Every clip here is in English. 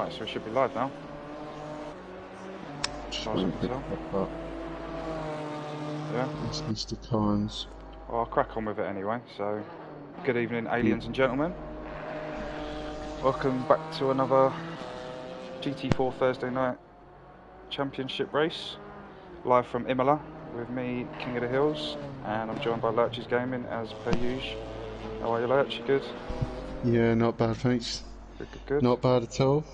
Right, so we should be live now. Yeah. It's Mr. Collins. Well, I'll crack on with it anyway. So, good evening, aliens and gentlemen. Welcome back to another GT4 Thursday night championship race, live from Imola with me, King of the Hills, and I'm joined by LurchysGaming as per usual. How are you, Lurch? You good? Yeah, not bad, thanks. Good. Not bad at all.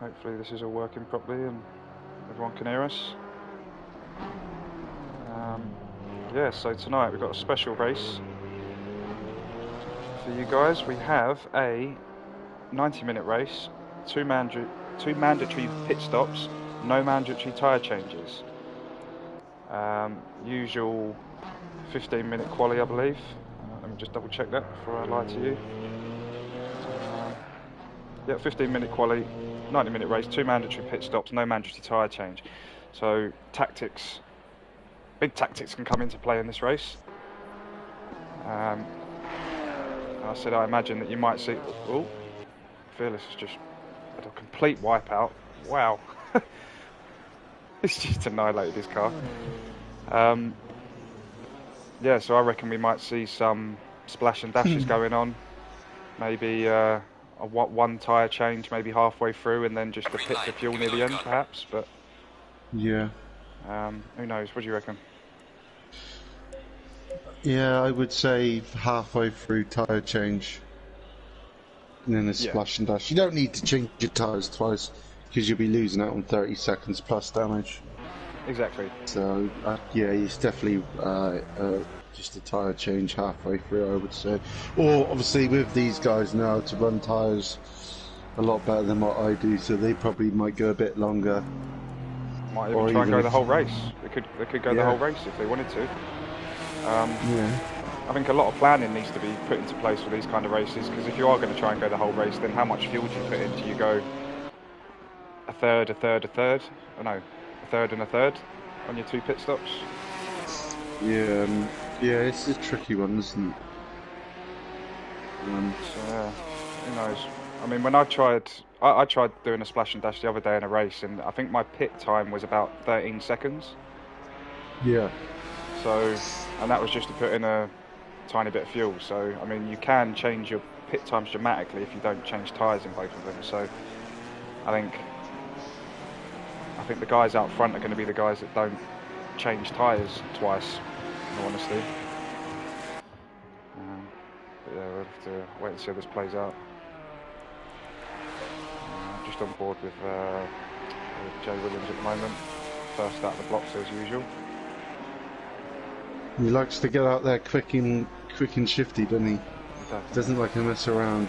Hopefully this is all working properly and everyone can hear us. Yeah, so tonight we've got a special race for you guys. We have a 90-minute race, two mandatory pit stops, no mandatory tyre changes. Usual 15-minute quali, I believe. Let me just double check that before I lie to you. Yeah, 15-minute quali, 90-minute race, two mandatory pit stops, no mandatory tyre change. So tactics, big tactics can come into play in this race. I said I imagine that you might see. Oh, Fearless has just had a complete wipeout. Wow, it's just annihilated his car. Yeah, so I reckon we might see some splash and dashes going on. Maybe one tyre change, maybe halfway through, and then just a pit for fuel near the end, perhaps. But yeah, who knows? What do you reckon? Yeah, I would say halfway through tyre change, and then a splash and dash. You don't need to change your tyres twice because you'll be losing out on 30 seconds plus damage. Exactly. So yeah, it's definitely just a tyre change halfway through, I would say. Or obviously with these guys now to run tyres a lot better than what I do, so they probably might go a bit longer. Might even try and go the whole race. They could go the whole race if they wanted to. I think a lot of planning needs to be put into place for these kind of races, because if you are going to try and go the whole race, then how much fuel do you put in? Do you go a third? Oh no, a third and a third on your two pit stops? Yeah, it's a tricky one, isn't it? So, who knows? I mean, when I tried doing a splash and dash the other day in a race, and I think my pit time was about 13 seconds. Yeah. So, and that was just to put in a tiny bit of fuel. So, I mean, you can change your pit times dramatically if you don't change tyres in both of them. So, I think the guys out front are going to be the guys that don't change tyres twice, in all honesty. But yeah, we'll have to wait and see how this plays out. Just on board with Jay Williams at the moment. First out of the blocks as usual. He likes to get out there quick and shifty, doesn't he? Doesn't like to mess around.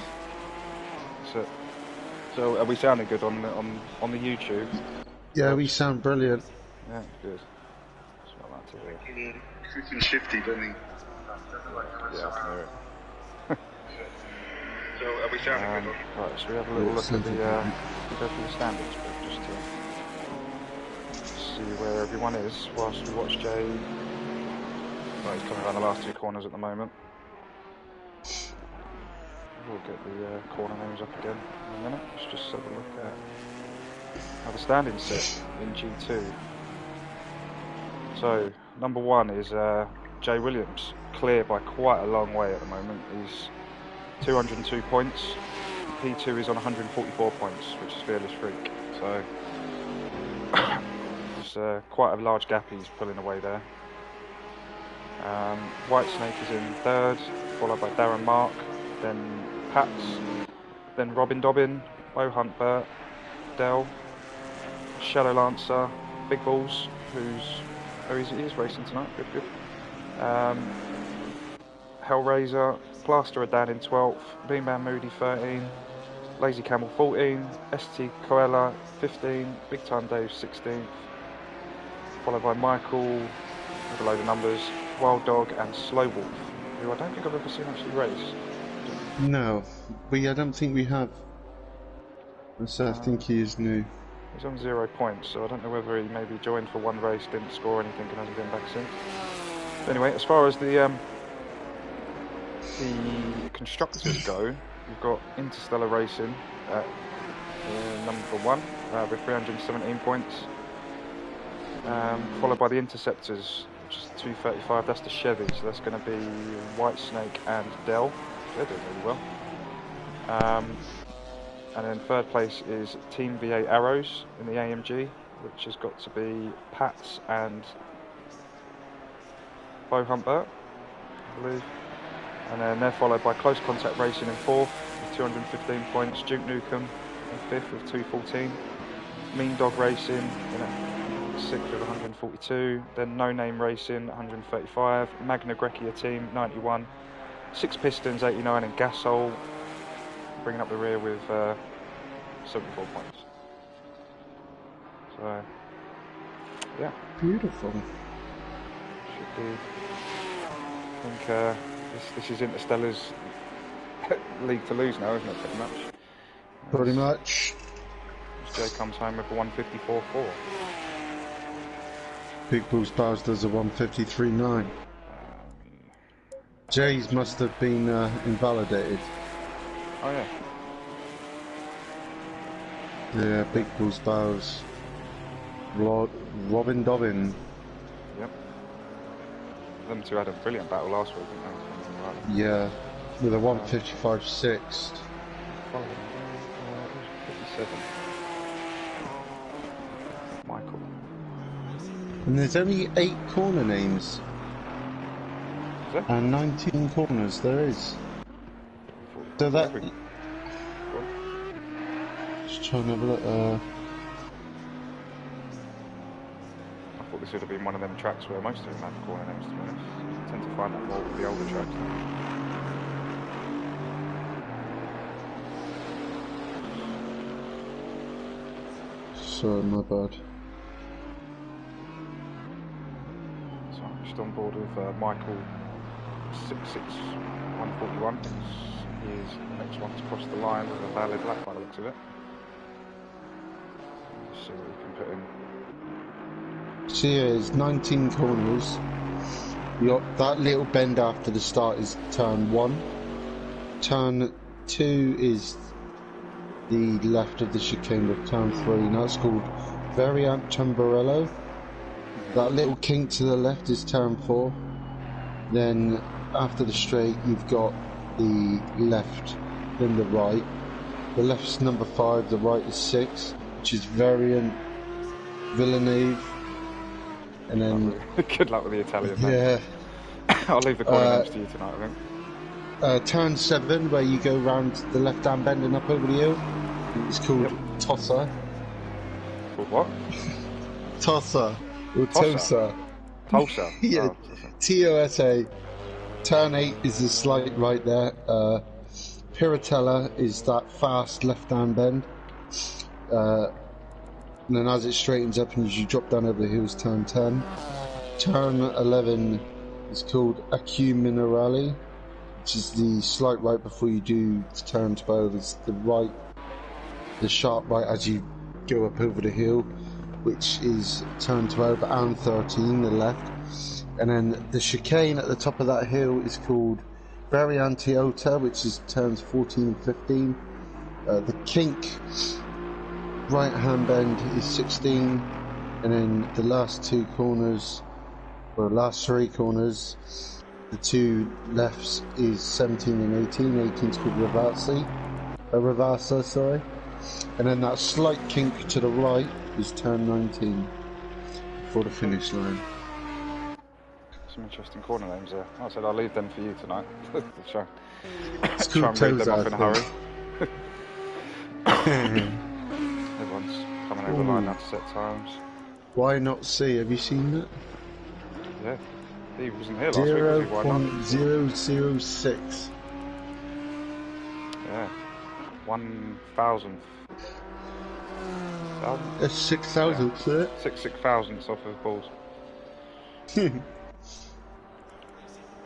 So are we sounding good on the YouTube? Yeah, we sound brilliant. Yeah, good. That's what I like to hear. Quick and shifty, doesn't he? Yeah, I can hear it. So are we sounding good on? Right, so we have a little look at the we go through the standings, but just to see where everyone is whilst we watch Jay. Right, he's coming around the last two corners at the moment. We'll get the corner names up again in a minute. Let's just have a look at how the standings sit in G2. So, number one is Jay Williams, clear by quite a long way at the moment. He's 202 points. P2 is on 144 points, which is Fearless Freak. So, there's quite a large gap he's pulling away there. Whitesnake is in third, followed by Darren Mark, then Pats, then Robin Dobbin, Bo Hunt Burt, Dell, Shadow Lancer, Big Balls, he is racing tonight, good. Hellraiser, Plasterer Dan in 12th, Beanman Moody 13, Lazy Camel 14, ST Coella 15, Big Time Dave 16th, followed by Michael with a load of numbers, Wild Dog and Slow Wolf, who I don't think I've ever seen actually race. No, I don't think we have. So I think he is new. He's on 0 points, so I don't know whether he maybe joined for one race, didn't score anything, and hasn't been back since. But anyway, as far as the constructors go, we've got Interstellar Racing at number 1 with 317 points. Followed by the Interceptors, which is 235. That's the Chevy, so that's going to be Whitesnake and Dell. They're doing really well. And then third place is Team V8 Arrows in the AMG, which has got to be Pats and Bo Humpert, I believe. And then they're followed by Close Contact Racing in 4th with 215 points, Duke Nukem in 5th with 214, Mean Dog Racing in 6th with 142, then No Name Racing 135, Magna Grecia Team 91, Six Pistons 89, and Gasol bringing up the rear with 74 points. So, yeah. Beautiful. Should be, I think this is Interstellar's league to lose now, isn't it, pretty much? Pretty much. Jay comes home with a 154.4. Big Bulls Bowers does a 153.9. Jay's must have been invalidated. Oh yeah. Yeah, Big Bulls Bowers. Robin Dobbin. Yep. Them two had a brilliant battle last week, didn't they? Yeah, with a 155.6. 57. Michael. And there's only 8 corner names. Is there? And 19 corners, there is. So that... Just trying to have a look. I thought this would have been one of them tracks where most of them have corner names, to be honest. I tend to find that more with the older tracks. Sorry, my bad. So I'm just on board with Michael 66141. He is the next one to cross the line with a valid lap by the looks of it. Let's see what we can put in. So yeah, it's 19 corners. You got that little bend after the start is turn 1. Turn 2 is the left of the chicane of turn 3. Now it's called Variant Chamberello. That little kink to the left is turn 4. Then after the straight you've got the left, then the right. The left's number 5, the right is 6, which is Variant Villeneuve. And then good luck with the Italian names. Yeah. I'll leave the corner names to you tonight, I think. Turn 7, where you go round the left hand bend and up over the hill. It's called Tosser. Called what? Tosser. Or Tosa. Tosa. Yeah. Oh, Tosa. Turn 8 is the slight right there. Piratella is that fast left hand bend. And then as it straightens up and as you drop down over the hills, turn 10. Turn 11 is called Accu Minerale, which is the slight right before you do turn 12. It's the right, the sharp right as you go up over the hill, which is turn 12, and 13, the left. And then the chicane at the top of that hill is called Variantiota, which is turns 14 and 15. The kink right hand bend is 16, and then the last 2 corners, or last 3 corners, the 2 lefts is 17 and 18. 18 is called Reversa, sorry. And then that slight kink to the right is turn 19 before the finish line. some interesting corner names there. Like I said, I'll leave them for you tonight. Try cool and read them off in a hurry. Everyone's coming over the line now to set times. Why not see? Have you seen that? Yeah. He wasn't here last week, was he? Why not? 0.006. Yeah. 1,000. That's 6,000, yeah. 6 thousandths off of balls.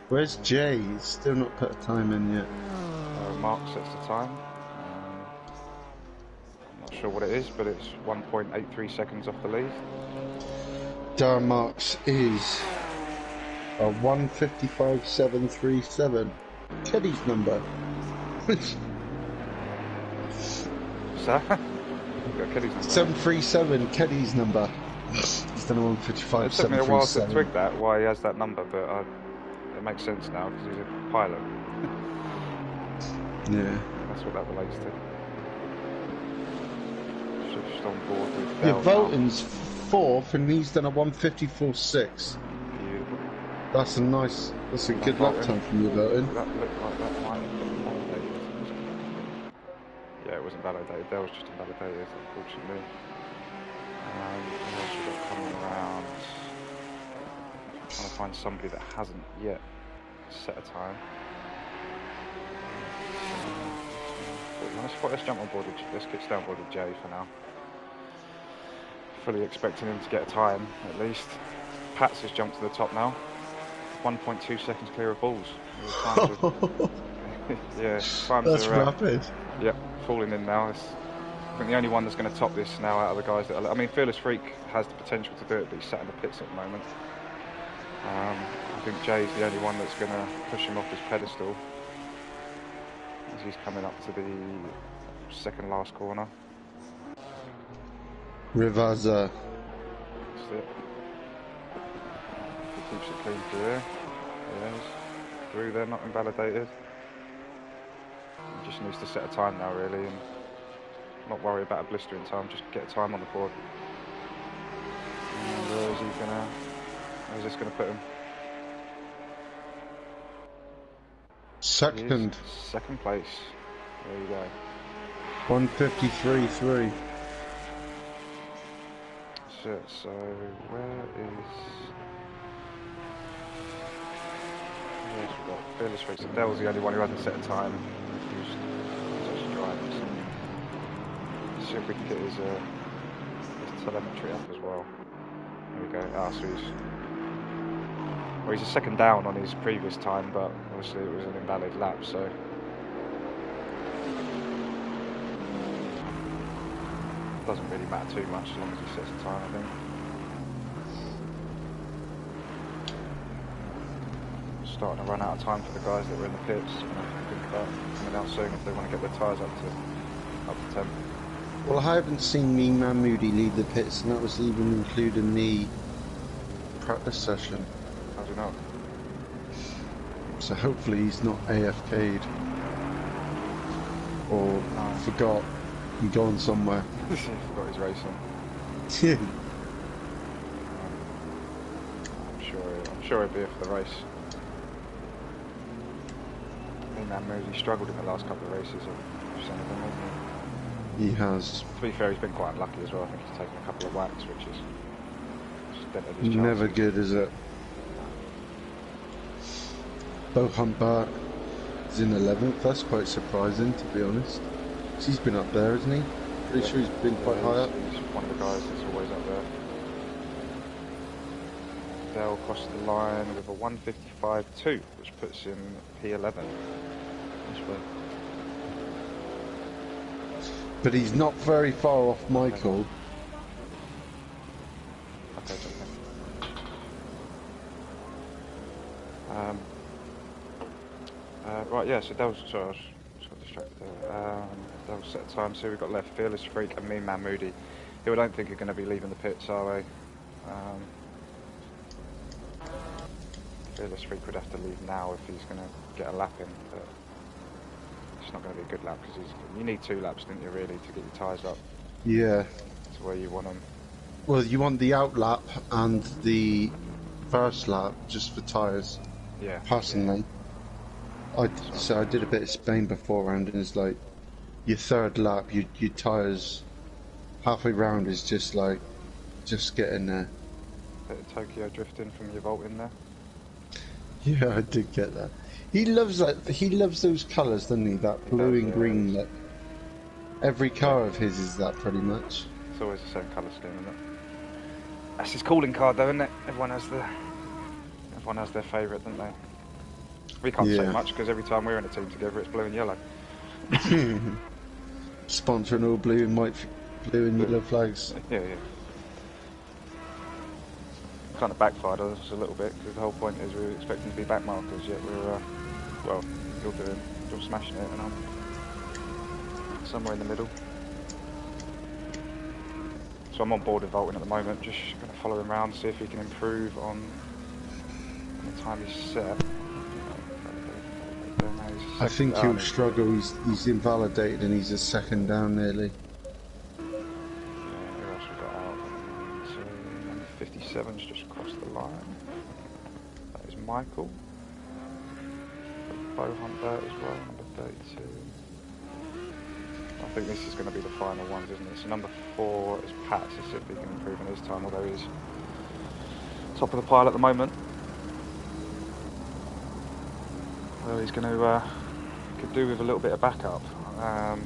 Where's Jay? He's still not put a time in yet. Mark sets the time. I'm not sure what it is, but it's 1.83 seconds off the lead. Darren Marks is a 155.737. Teddy's number. So, got Kelly's number. 737, Kelly's number. He's done a 155. It took me a while to twig that, why he has that number, but it makes sense now because he's a pilot. Yeah. That's what that relates to. Just on board with Yeah, Bell Volton's 4th and he's done a 154.6. Beautiful. That's a good lap time from you, Volton. That looked like that might have been validated. Yeah, it wasn't validated. That was just invalidated, unfortunately. What else we got coming around? Trying to find somebody that hasn't yet set a time. Let's jump on board. Let's get down board with Jay for now. Fully expecting him to get a time at least. Pats has jumped to the top now. 1.2 seconds clear of balls. Yeah, times that's are, rapid. Yep, falling in now. I think the only one that's going to top this now out of the guys that are, I mean, Fearless Freak has the potential to do it, but he's sat in the pits at the moment. I think Jay's the only one that's going to push him off his pedestal as he's coming up to the second last corner. Rivaza. That's it. He keeps it clean through there. Yes. Through there, not invalidated. He just needs to set a time now, really, and not worry about a blistering time, just get a time on the board. And where's this gonna put him? Second. Second place. There you go. 153.3. That's it. So where is? Yes, we've got Fearless Freak. So Dell's the only one who hasn't set a time. Who's just driving. So let's see if we can get his telemetry up as well. There we go. So he's a second down on his previous time, but obviously it was an invalid lap, so it doesn't really matter too much as long as he sets a time, I think. Starting to run out of time for the guys that were in the pits. So I think about coming out soon if they want to get their tyres up to temp. Well, I haven't seen me, Man Moody, lead the pits, and that was even including the practice session. I don't know. So hopefully he's not AFK'd or forgot and gone somewhere. He forgot his racing. Yeah. I'm sure he'll be here for the race. I think Man Moody struggled in the last couple of races of some of them, hasn't he? He has. To be fair, he's been quite unlucky as well. I think he's taken a couple of whacks, which is dented his never chances. good, is it? Bo Humpback is in 11th. That's quite surprising, to be honest. He's been up there, hasn't he? Pretty sure he's been quite high up. He's one of the guys that's always up there. Dell crossed the line with a 155.2, which puts him P11. This way. But he's not very far off Michael. Okay, right, yeah, so Dell's, sorry, I just got distracted there. Dell's set a time, so we've got left Fearless Freak and me, Man Moody, who I don't think are going to be leaving the pits, are they? Fearless Freak would have to leave now if he's going to get a lap in, but it's not going to be a good lap because you need 2 laps, don't you, really, to get your tyres up Yeah. to where you want them. Well, you want the out lap and the first lap just for tyres. Yeah. Personally. So I did a bit of Spain beforehand, and it's like your third lap, your tyres halfway round is just like just getting there. Bit of Tokyo drifting from your Volt in there. Yeah, I did get that. He loves that. He loves those colours, doesn't he? That blue and green look. Every car of his is that pretty much. It's always the same colour scheme, isn't it? That's his calling card, though, isn't it? Everyone has their favourite, don't they? We can't say much because every time we're in a team together, it's blue and yellow. Sponsoring all blue and white, blue and yellow flags. Yeah. Kind of backfired on us a little bit because the whole point is we were expecting to be back markers, yet we're well, you're smashing it, and I'm somewhere in the middle. So I'm on board with Volton at the moment, just going to follow him around, see if he can improve on the time he's set. I think he'll struggle. He's invalidated and he's a second down nearly. Yeah, who else we got out? So number 57's just crossed the line. That is Michael. Bo Humbert as well, number 32. I think this is going to be the final ones, isn't it? So number 4 is Pat, to see if he can improve in his time, although he's top of the pile at the moment. Well, he's going to could do with a little bit of backup. A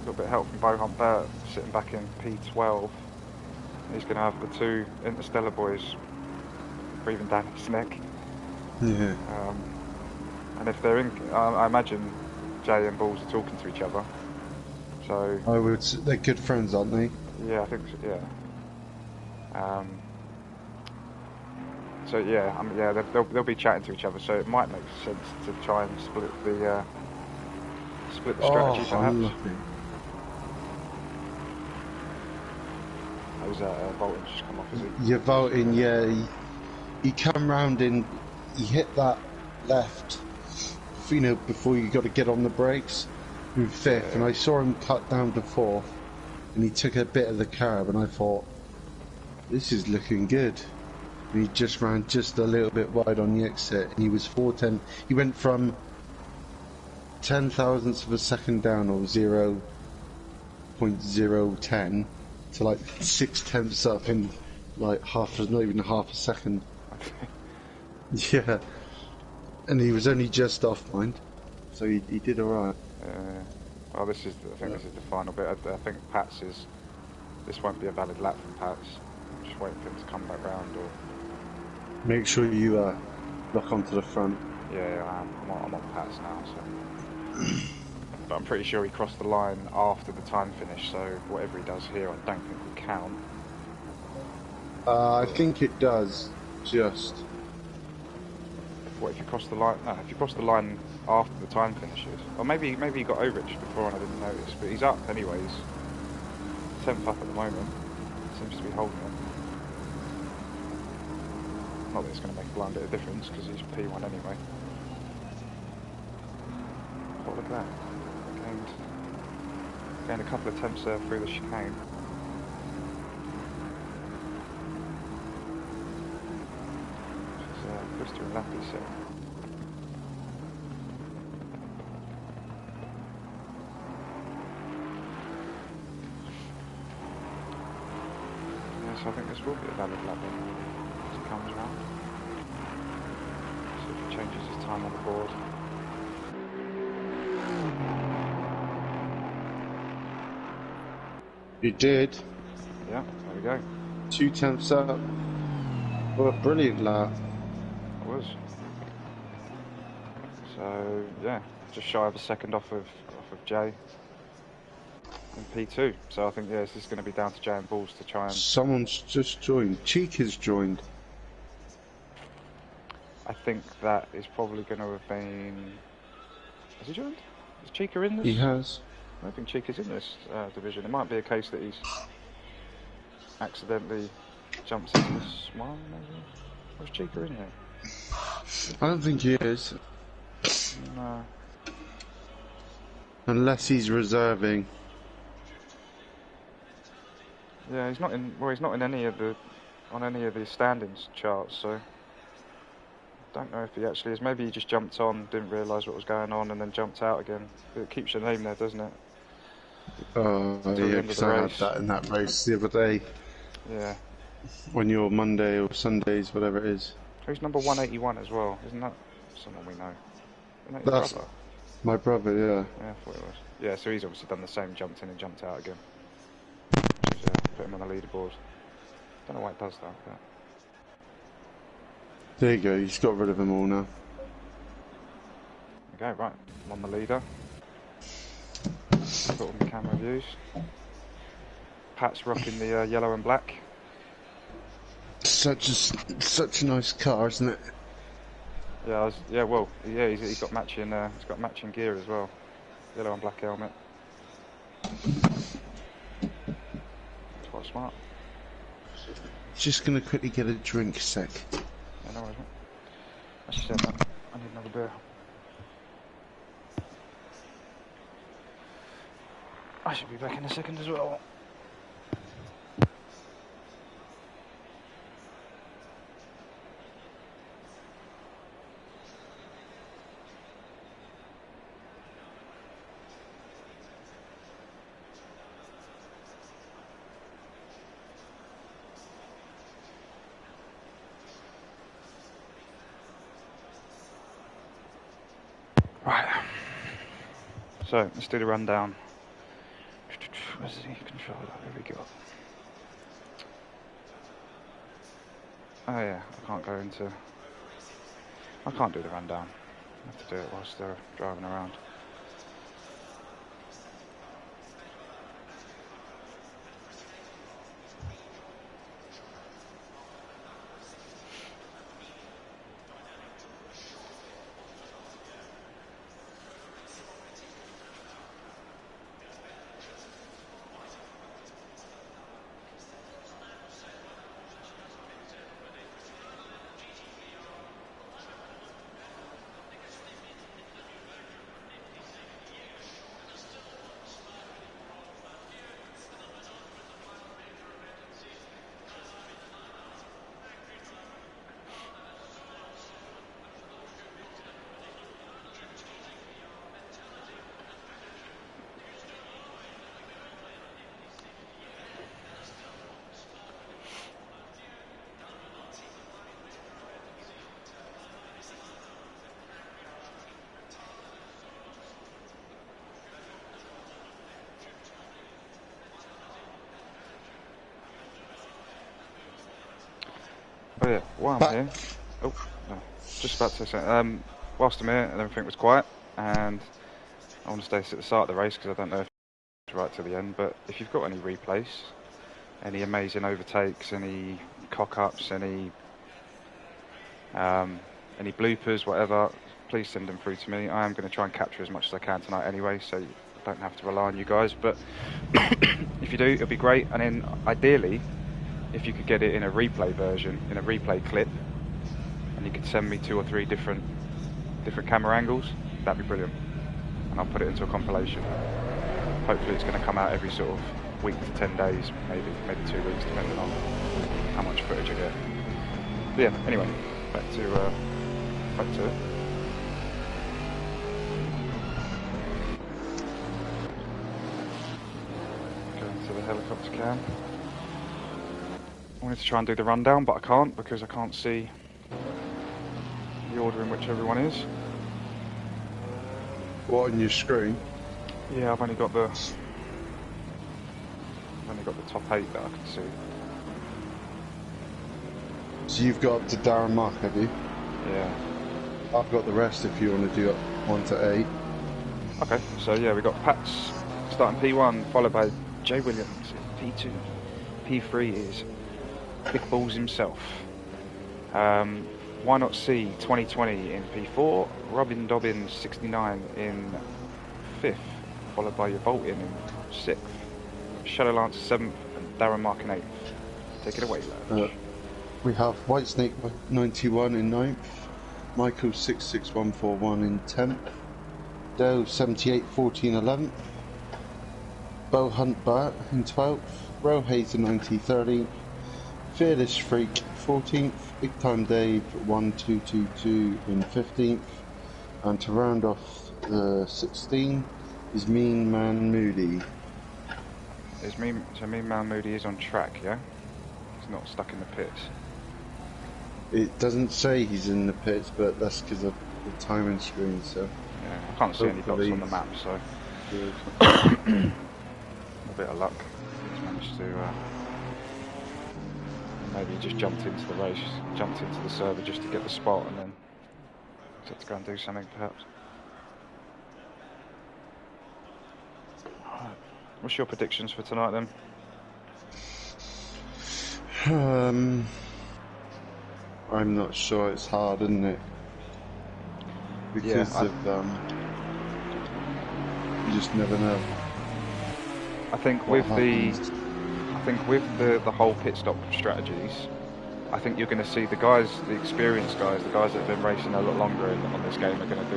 little bit of help from Bo Humbert sitting back in P12. He's going to have the 2 Interstellar boys breathing down his neck. Yeah. And if they're in, I imagine Jay and Balls are talking to each other. So I would. They're good friends, aren't they? yeah, I think so, yeah. So yeah, yeah, they'll be chatting to each other. So it might make sense to try and split the strategy, perhaps. How's that Bolton just come off? Is it? You're Volton, yeah. He come round and he hit that left. You know, before you got to get on the brakes in 5th, and I saw him cut down to 4th, and he took a bit of the curb, and I thought, this is looking good. And he just ran just a little bit wide on the exit, and he was 410. He went from 10 thousandths of a second down, or 0.010, to like 6 tenths up in like not even half a second. Yeah. And he was only just off, mind. So he did alright. Well, I think this is the final bit. I think Pat's is. This won't be a valid lap from Pat's. I'm just waiting for him to come back round. Or make sure you lock onto the front. Yeah, I am. I'm on Pat's now. So. But I'm pretty sure he crossed the line after the time finish. So whatever he does here, I don't think will count. I think it does. Just. What if you cross the line? No, if you cross the line after the time finishes, or maybe he got over it just before and I didn't notice. But he's up anyways. 10th up at the moment. Seems to be holding it. Not that it's going to make a blind bit of difference because he's P1 anyway. Oh, look at that! Gained a couple of attempts there through the chicane. Bristol and Lappy, so. Yeah, so I think this will be a valid lap as it comes around. See if he changes his time on the board. You did. Yeah, there we go. 2 tenths up. What a brilliant lap. Was. So yeah, just shy of a second off of Jay in P2. So I think this is going to be down to Jay and Balls to try and. Someone's just joined. Cheek has joined. I think that is probably going to have been. Has he joined? Is Chica in this? He has. I don't think Chica's in this division. It might be a case that he's accidentally jumps into this one. Maybe. Was Chica in there? I don't think he is. No. Unless he's reserving. Yeah, he's not in. Well, he's not in any of the standings charts. So I don't know if he actually is. Maybe he just jumped on, didn't realise what was going on, and then jumped out again. But it keeps your name there, doesn't it? Oh, yeah, because I had that in that race the other day. Yeah. On your Monday or Sundays, whatever it is. Who's number 181 as well? Isn't that someone we know? Isn't that That's brother? my brother, yeah. Yeah, I thought it was. Yeah, so he's obviously done the same, jumped in and jumped out again. Which is, put him on the leaderboard. Don't know why it does that, but. There you go, he's got rid of them all now. Okay, right. I'm on the leader. Got all the camera views. Pat's rocking the yellow and black. Such a nice car, isn't it? Yeah, he's got matching gear as well. Yellow and black helmet. That's what I smart. Just gonna quickly get a drink sec. Yeah, no worries, mate. I just said that. I need another beer. I should be back in a second as well. Right. So, let's do the rundown. Where's the controller? There we go. Oh yeah, I can't do the rundown. I have to do it whilst they're driving around. Oh yeah, while I'm here, oh no, just about to say something. Whilst I'm here and everything was quiet, and I want to stay at the start of the race because I don't know if it's right to the end, but if you've got any replays, any amazing overtakes, any cock-ups, any bloopers, whatever, please send them through to me. I am going to try and capture as much as I can tonight anyway, so I don't have to rely on you guys, but if you do, it'll be great. And then ideally, if you could get it in a replay version, in a replay clip, and you could send me 2 or 3 different camera angles, that'd be brilliant. And I'll put it into a compilation. Hopefully it's going to come out every sort of week to 10 days, maybe 2 weeks, depending on how much footage I get. But yeah, anyway, back to it. Going to the helicopter cam. I wanted to try and do the rundown, but I can't because I can't see the order in which everyone is. What, on your screen? Yeah, I've only got the top 8 that I can see. So you've got up to Darren Mark, have you? Yeah. I've got the rest if you want to do up 1 to 8. Okay, so yeah, we got Pat's starting P1, followed by Jay Williams in P2. P3 is Big Balls himself. Why Not See 2020 in P4, Robin Dobbins 69 in 5th, followed by your Bolton in 6th, Shadow Lance 7th, and Darren Mark in 8th. Take it away, lads. We have Whitesnake 91 in 9th, Michael 66141 in 10th, Doe 7814 11th, Bo Hunt Bart in 12th, Ro Hayes 90 13th, Fearless Freak 14th, Big Time Dave 1222 in 15th, and to round off the 16 is Mean Man Moody. So Mean Man Moody is on track, yeah? He's not stuck in the pits. It doesn't say he's in the pits, but that's because of the timing screen, so... Yeah, I can't see any dots on the map, so... Good. A bit of luck. He's managed to... maybe he just jumped into the race, jumped into the server just to get the spot, and then had to go and do something, perhaps. Right. What's your predictions for tonight, then? I'm not sure. It's hard, isn't it? Because you just never know. I think with the think with the whole pit stop strategies, I think you're going to see the guys, the experienced guys, the guys that have been racing a lot longer on this game are going to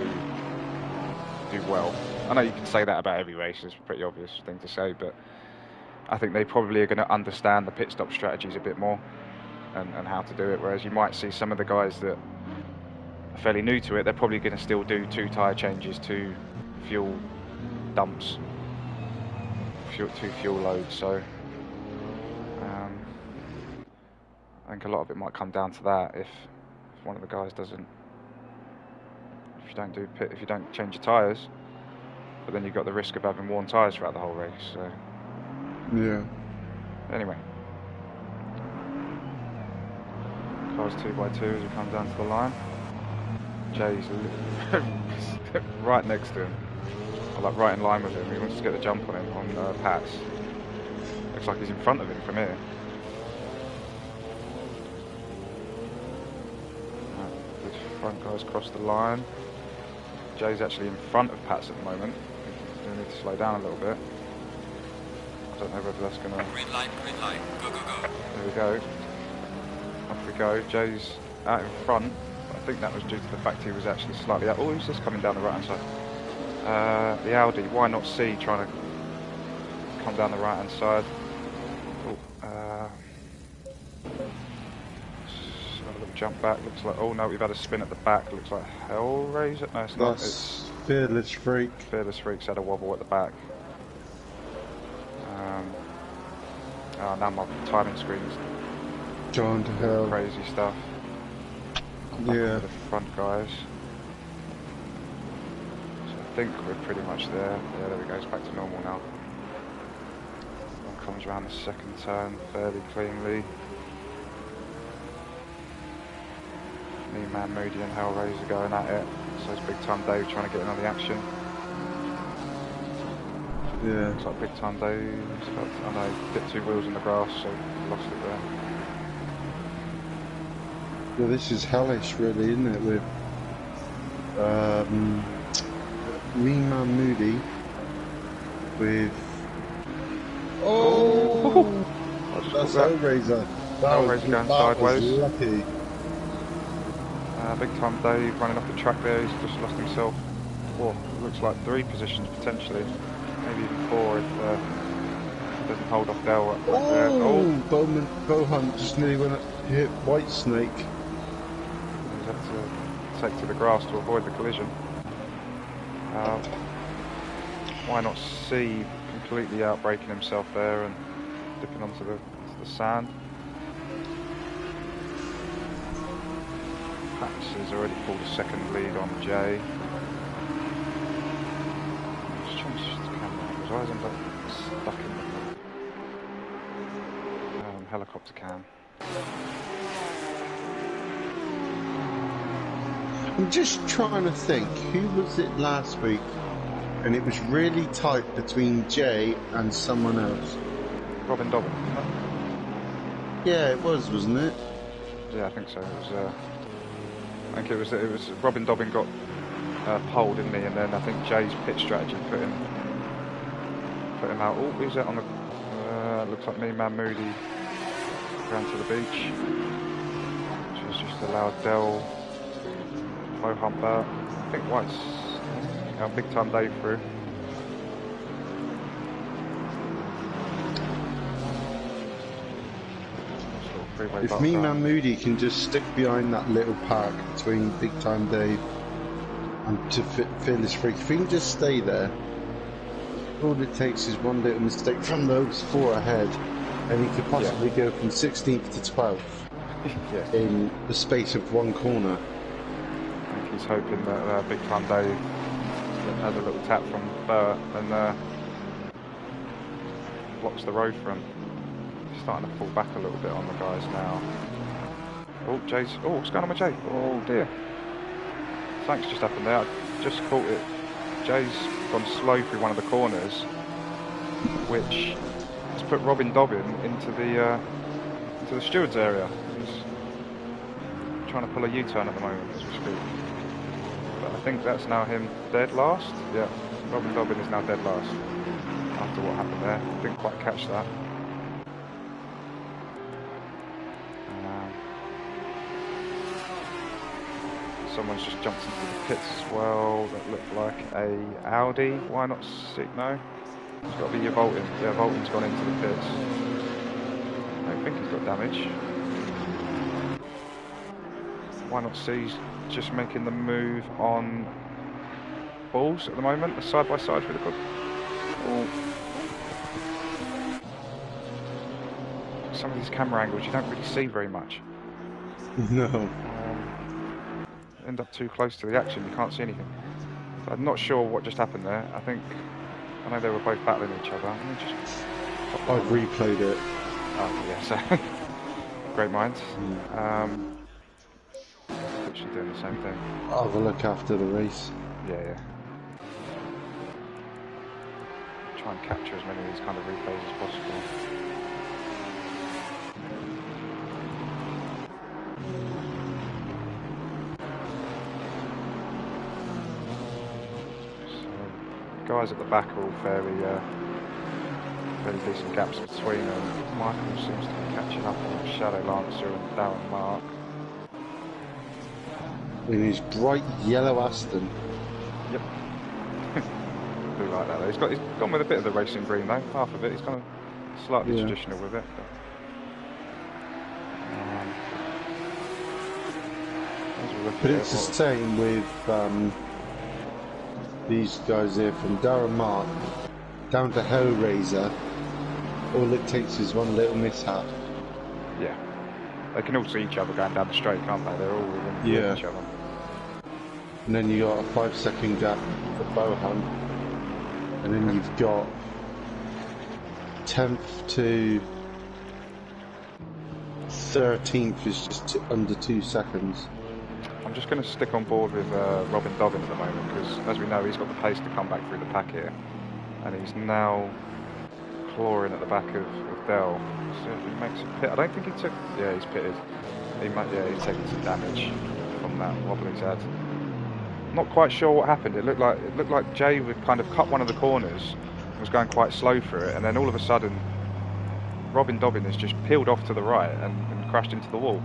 do well. I know you can say that about every race, it's a pretty obvious thing to say, but I think they probably are going to understand the pit stop strategies a bit more and how to do it, whereas you might see some of the guys that are fairly new to it, they're probably going to still do 2 tyre changes, 2 fuel dumps, 2 fuel loads, so I think a lot of it might come down to that if one of the guys doesn't, if you don't change your tyres, but then you've got the risk of having worn tyres throughout the whole race, so. Yeah. Anyway. Cars 2x2 as we come down to the line. Jay's right next to him, or like right in line with him. He wants to get the jump on him on Pat's. Looks like he's in front of him from here. Right, the front guys cross the line. Jay's actually in front of Pat's at the moment. He's going to need to slow down a little bit. I don't know whether that's going to... Green light, go, go, go. There we go. Off we go. Jay's out in front. I think that was due to the fact he was actually slightly out. Oh, who's this coming down the right hand side? The Audi. Why not C trying to come down the right hand side? Oh, a little jump back. Looks like. Oh no, we've had a spin at the back. Looks like Hellraiser. No, it's not. It's Fearless Freak. Fearless Freak's had a wobble at the back. Oh, now my timing screen's Gone to hell. crazy stuff. Yeah. The front guys. So I think we're pretty much there. Yeah, there we go. It's back to normal now. One comes around the second turn fairly cleanly. Me, Man, Moody and Hellraiser going at it. So it's Big Time Dave trying to get in on the action. Yeah. Looks like Big Time Dave's about to, I know, hit 2 wheels in the grass, so lost it there. Yeah, this is hellish, really, isn't it? With me, Man, Moody, with that's Hellraiser. Hellraiser going sideways. Lucky. Big Time Dave running off the track there. He's just lost himself. Oh, looks like 3 positions potentially, maybe even 4 if he doesn't hold off Dale up there. Oh, Bohunt just nearly went up, hit White Snake. He's had to take to the grass to avoid the collision. Why not C completely out braking himself there and dipping onto the sand? Patch has already pulled a second lead on Jay. Just trying to shift the camera. His eyes end up stuck in the helicopter cam. I'm just trying to think, who was it last week? And it was really tight between Jay and someone else. Robin Dobbin, wasn't it? Yeah, it was, wasn't it? Yeah, I think so. It was. I think it was Robin Dobbin got pole, didn't he? And then I think Jay's pit strategy put him out. Oh, who's that on the? Looks like me, Man, Moody ran to the beach, which has just allowed Dell, Humper. I think White's Big Time Dave through. If me, Man, Moody can just stick behind that little park between Big Time Dave and to Fearless Freak, if he can just stay there, all it takes is one little mistake from those 4 ahead, and he could possibly go from 16th to 12th in the space of 1 corner. I think he's hoping that Big Time Dave has a little tap from Burt and blocks the road for him. Starting to pull back a little bit on the guys now. Oh, Jay's. Oh, what's going on with Jay? Oh dear. Something's just happened there. I just caught it. Jay's gone slow through one of the corners, which has put Robin Dobbin into the stewards area. He's trying to pull a U-turn at the moment as we speak. But I think that's now him dead last. Yeah, Robin Dobbin is now dead last after what happened there. Didn't quite catch that. someone's just jumped into the pits as well. That looked like a Audi. Why not see? No, it's got to be your Volton. Yeah, Volton's gone into the pits. I don't think he's got damage. Why not C's just making the move on balls at the moment, side by side with the some of these camera angles you don't really see very much. No. End up too close to the action, you can't see anything. So I'm not sure what just happened there. I know they were both battling each other. I've replayed it. Oh yeah, so great minds. Literally doing the same thing. I'll have a look after the race. Yeah. Try and capture as many of these kind of replays as possible. Guys at the back are all fairly decent gaps between them. Michael seems to be catching up on Shadow Lancer and Darren Mark. In his bright yellow Aston. Yep. I do like that though. He's gone with a bit of the racing green though, half of it. He's kind of slightly traditional with it. But it's the same with these guys here, from Darren Mark down to Hellraiser. All it takes is one little mishap. Yeah. They can all see each other going down the straight, can't they? They're all within each other. And then you got a 5-second gap for Bohan. And then you've got 10th to 13th is just under 2 seconds. I'm just going to stick on board with Robin Dobbin at the moment, because as we know he's got the pace to come back through the pack here, and he's now clawing at the back of Dell. So if he makes a pit, I don't think he took. Yeah, he's pitted. He's taking some damage from that wobble he's had. Not quite sure what happened. It looked like Jay would kind of cut one of the corners, was going quite slow through it, and then all of a sudden Robin Dobbin has just peeled off to the right and crashed into the wall.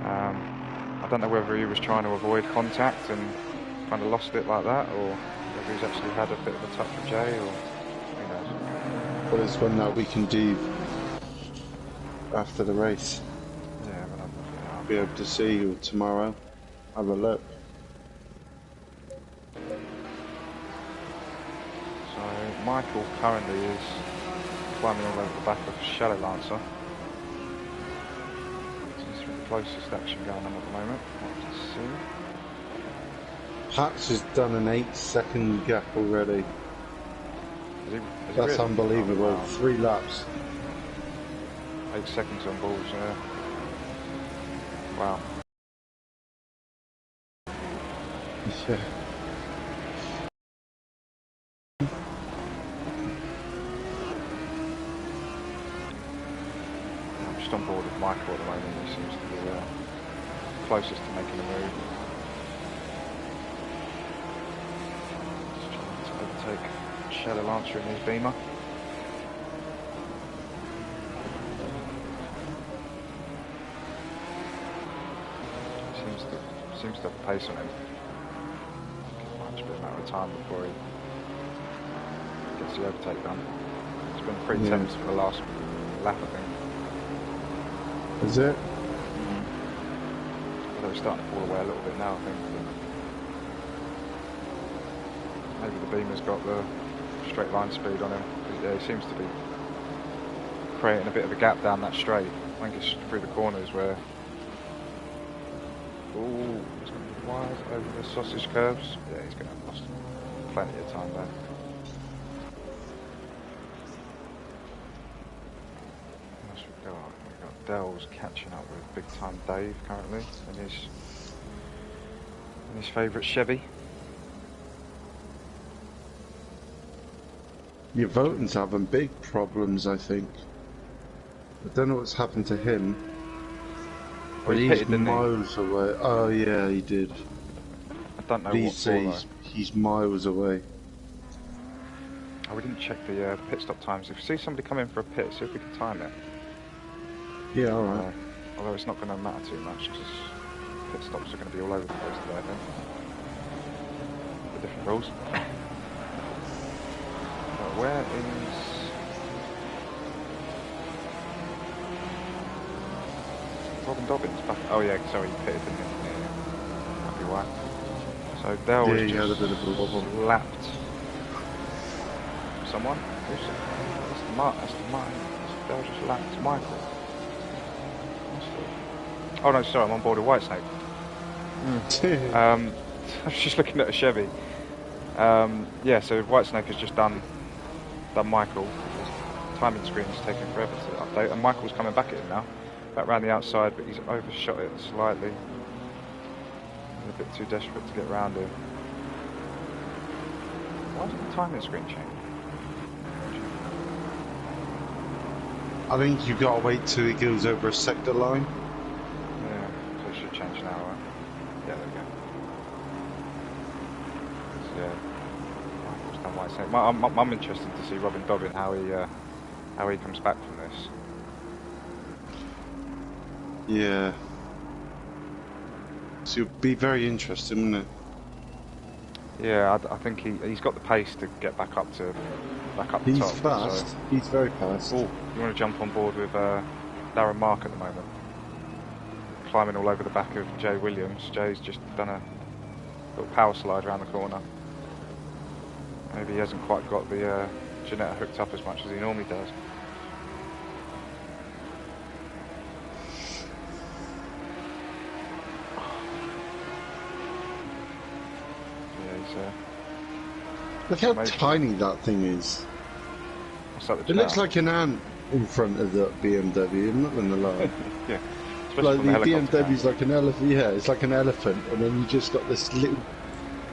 I don't know whether he was trying to avoid contact and kind of lost it like that, or whether he's actually had a bit of a touch with Jay, or who knows. Well, it's one that we can do after the race. Yeah, but I'll be able to see you tomorrow. Have a look. So Michael currently is climbing all over the back of Shadow Lancer. Closest action going on at the moment. Let's see. Patch has done an 8-second gap already. That's really? unbelievable. Oh, wow. 3 laps. 8 seconds on balls, yeah. Wow. Yeah. I'm just on board with Michael at the moment. He seems to be closest to making a move. Just trying to overtake Shadow Lancer in his Beamer. Seems to have a pace on him. Might just be a matter of time before he gets the overtake done. It's been 3 attempts for the last lap, I think. Is it? Although it's starting to fall away a little bit now, I think. Maybe the Beamer's got the straight line speed on him. Yeah, he seems to be creating a bit of a gap down that straight. I think it's through the corners where... Ooh, he's going to be wide over the sausage curves. Yeah, he's going to have lost plenty of time there. We've got Dell's catching up with Big Time Dave currently in his favourite Chevy. Your Voton's having big problems, I think. I don't know what's happened to him. But he he's pitted, didn't miles away. Oh yeah, he did. I don't know These what for, days, he's miles away. Oh, we didn't check the pit stop times. If we see somebody come in for a pit, see if we can time it. Yeah, alright. Although it's not going to matter too much, because pit stops are going to be all over the place today, I think. The different rules. Where is... Robin Dobbins back? Oh yeah, sorry, he pitted, didn't he? Yeah, that'd be why. So Dale was had a just bit of a wobble. lapped someone. Who's that? That's the Mark. That's the Mark. Dale just lapped Michael. Oh no, sorry, I'm on board with Whitesnake. I was just looking at a Chevy. Yeah, so Whitesnake has just done Michael. His timing screen is taking forever to update, and Michael's coming back at him now. Back round the outside, but he's overshot it slightly. He's a bit too desperate to get round him. Why doesn't the timing screen change? I think you've got to wait till he goes over a sector line. Yeah, so it should change now, right? Yeah, there we go. So, yeah, Michael's done Whitesnake. I'm interested to see Robin Dobbin how he comes back from this. Yeah. So it'll be very interesting, won't it? Yeah, I think he's got the pace to get back up the top. He's fast. So. He's very fast. Oh, you want to jump on board with Darren Mark at the moment? Climbing all over the back of Jay Williams. Jay's just done a little power slide around the corner. Maybe he hasn't quite got the Janetta hooked up as much as he normally does. Look how tiny that thing is. What's that, it looks like an ant in front of the BMW, I'm not going to lie. Yeah. Like the BMW's like an elephant, yeah, it's like an elephant, and then you just got this little...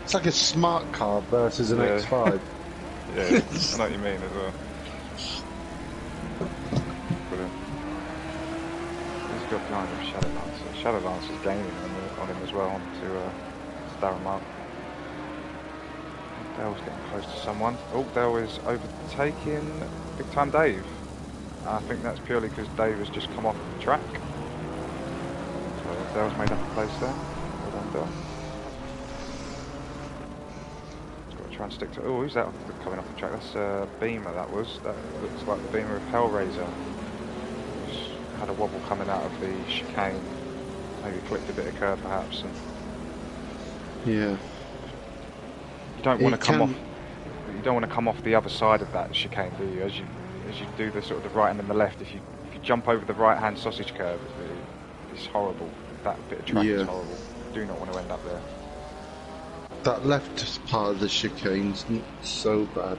It's like a smart car versus an X5. Yeah, I know what you mean as well. Brilliant. He's got behind him Shadow Lancer. Shadow Lancer's gaining on him as well, onto Darren Mark. Dale's getting close to someone. Oh, Dale is overtaking Big Time Dave. I think that's purely because Dave has just come off the track. So Dale's made up a place there. Well done, Dale. He's got to try and stick to... Oh, who's that coming off the track? That's Beamer, that was. That looks like the Beamer of Hellraiser. He's had a wobble coming out of the chicane. Maybe clipped a bit of curb, perhaps. And yeah. You don't want to come off. You don't want to come off the other side of that chicane, do you? As you do the sort of the right and then the left. If you jump over the right-hand sausage curve, it's horrible. That bit of track is horrible. You do not want to end up there. That left part of the chicane's not so bad.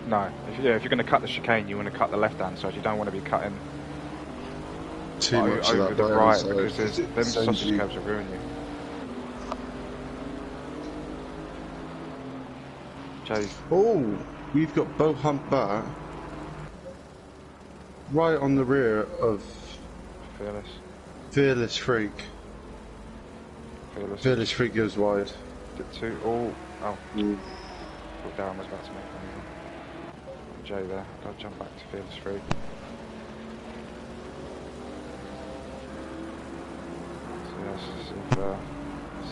No. If you're going to cut the chicane, you want to cut the left-hand side. You don't want to be cutting too much over of the that right, side, because them sausage curves will ruin you. Jay's... Oh, we've got Bo Hunt back right on the rear of Fearless Freak. Fearless Freak goes wide. Did two. Oh. Thought Darren was about to make one. Jay there. I'll jump back to Fearless Freak. So yeah,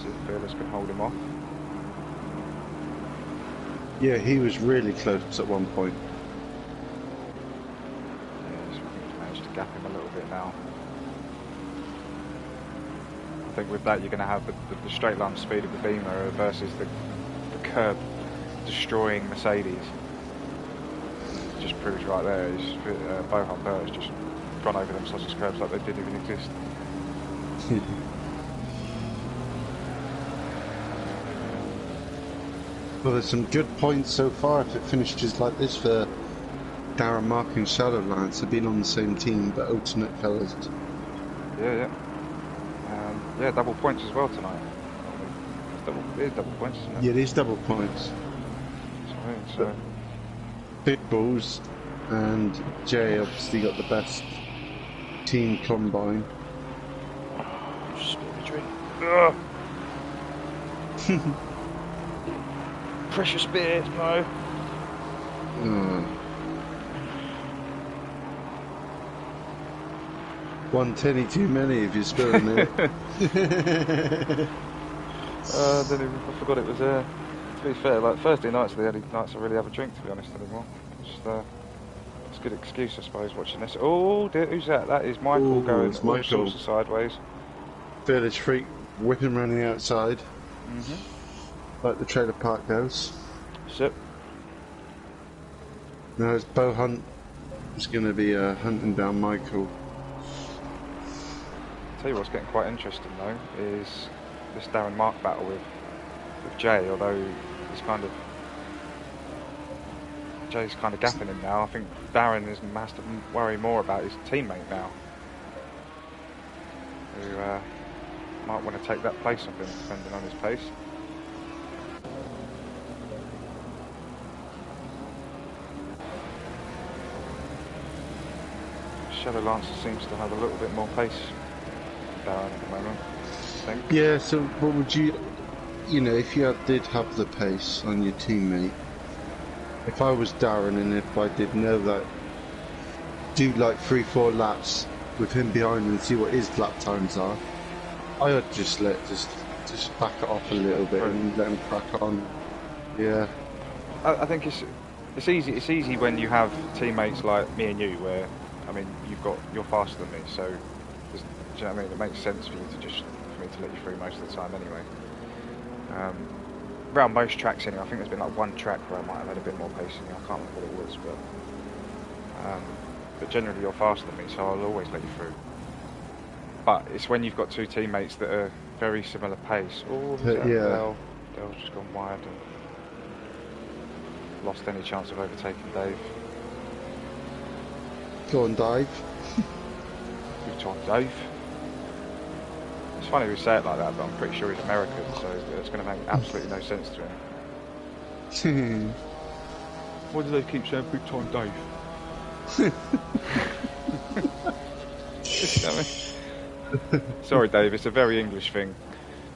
see if Fearless can hold him off. Yeah, he was really close at one point. Yeah, he's managed to gap him a little bit now. I think with that you're going to have the straight line speed of the Beamer versus the curb destroying Mercedes. It just proves right there. Bohan Burr has just gone over them sausage curbs like they didn't even exist. Well, there's some good points so far if it finishes like this for Darren Mark and Shadowlands. They've been on the same team but alternate colours. Yeah. Yeah, double points as well tonight. It is double points, isn't it? Yeah, it is double points. So. Big Balls and Jay obviously got the best team combine. Spill the drink. Precious beers, bro. One tenny too many if you're spilling it. I forgot it was there. To be fair, like Thursday nights are the only nights I really have a drink, to be honest, anymore. Just, it's a good excuse, I suppose, watching this. Oh, dear, who's that? That is Michael going all Michael. sorts of sideways. Village freak whipping around the outside. Like the trailer park goes. Sip. Now it's Bow Hunt. It's going to be hunting down Michael. Tell you what's getting quite interesting though is this Darren Mark battle with Jay. Although Jay's kind of gapping him now. I think Darren has to worry more about his teammate now, who might want to take that place off him depending on his pace. Shadow Lancer seems to have a little bit more pace than Darren at the moment, I think. Yeah, so what would you know, if you did have the pace on your teammate, if I was Darren and if I did know that, do like 3-4 laps with him behind and see what his lap times are, I would just back it off a little bit and let him crack on. Yeah. I think it's easy when you have teammates like me and you, where I mean you're faster than me, so do you know what I mean? It makes sense for me to let you through most of the time anyway. Around most tracks anyway, I think there's been like one track where I might have had a bit more pace than you. I can't remember what it was, but generally you're faster than me, so I'll always let you through. But it's when you've got two teammates that are very similar pace. Oh, yeah. Dale's just gone wide and lost any chance of overtaking Dave. Go on, Dave. Good time, Dave. It's funny we say it like that, but I'm pretty sure he's American, so it's going to make absolutely no sense to him. Why do they keep saying big time Dave? You know what I mean? Sorry, Dave, it's a very English thing.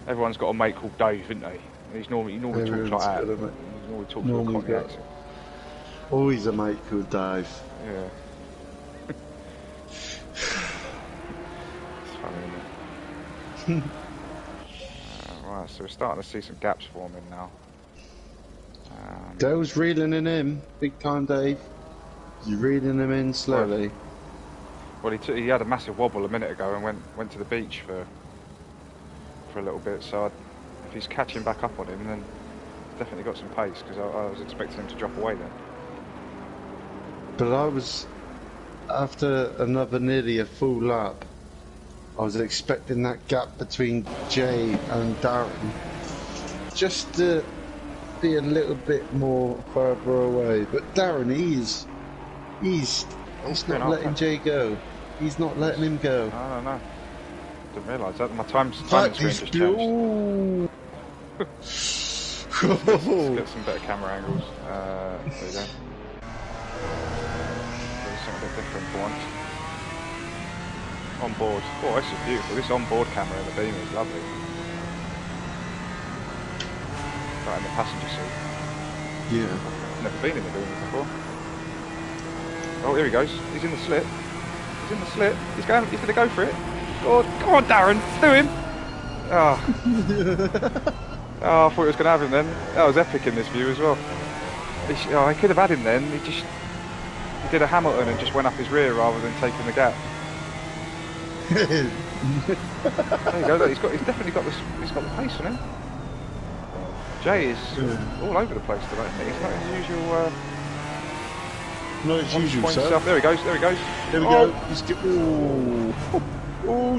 Everyone's got a mate called Dave, isn't they? He normally talks like that. He normally talks with a Cockney accent. Always a mate called Dave. Yeah. It's funny, isn't it? Right, so we're starting to see some gaps forming now. Dale's reeling in him, big time, Dave. He's reeling him in slowly. Well, he had a massive wobble a minute ago and went to the beach for a little bit. So if he's catching back up on him, then he's definitely got some pace, because I was expecting him to drop away then. But I was, after another nearly a full lap, I was expecting that gap between Jay and Darren just to be a little bit more further away. But Darren, he's not letting Jay go. He's not letting him go. No. Didn't realise that. My time screen just changed. Let's get some better camera angles. There we go. Do something a bit different for once. On board. Oh, this is beautiful. This on-board camera in the beam is lovely. Right in the passenger seat. Yeah. I've never been in the beam before. Oh, here he goes. He's in the slip. He's in the slip. He's going to go for it. God, come on, Darren. Do him. Oh. Oh, I thought he was going to have him then. That was epic in this view as well. I could have had him then. He did a Hamilton and just went up his rear rather than taking the gap. There you go. Look, he's definitely got the pace on him. Jay is all over the place today. It's not his usual. Not his usual stuff. There he goes. There we go. He's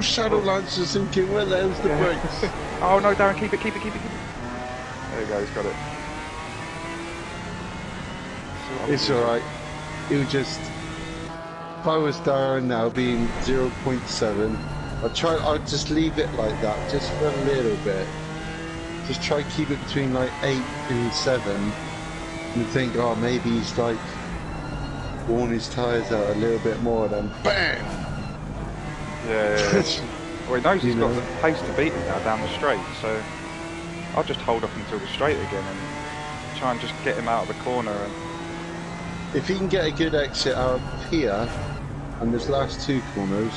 Shadow Lancer thinking, well, there's the brakes. Oh no, Darren, keep it. There you go, he's got it. It's alright. It was just, if I was Darren now being 0.7, I'd just leave it like that, just for a little bit. Just try to keep it between like 8 and 7, and think, oh, maybe he's like worn his tyres out a little bit more, then BAM! Yeah. Well, he knows he's got the pace to beat him now down the straight, so I'll just hold up until the straight again and try and just get him out of the corner. And if he can get a good exit out here and this last two corners,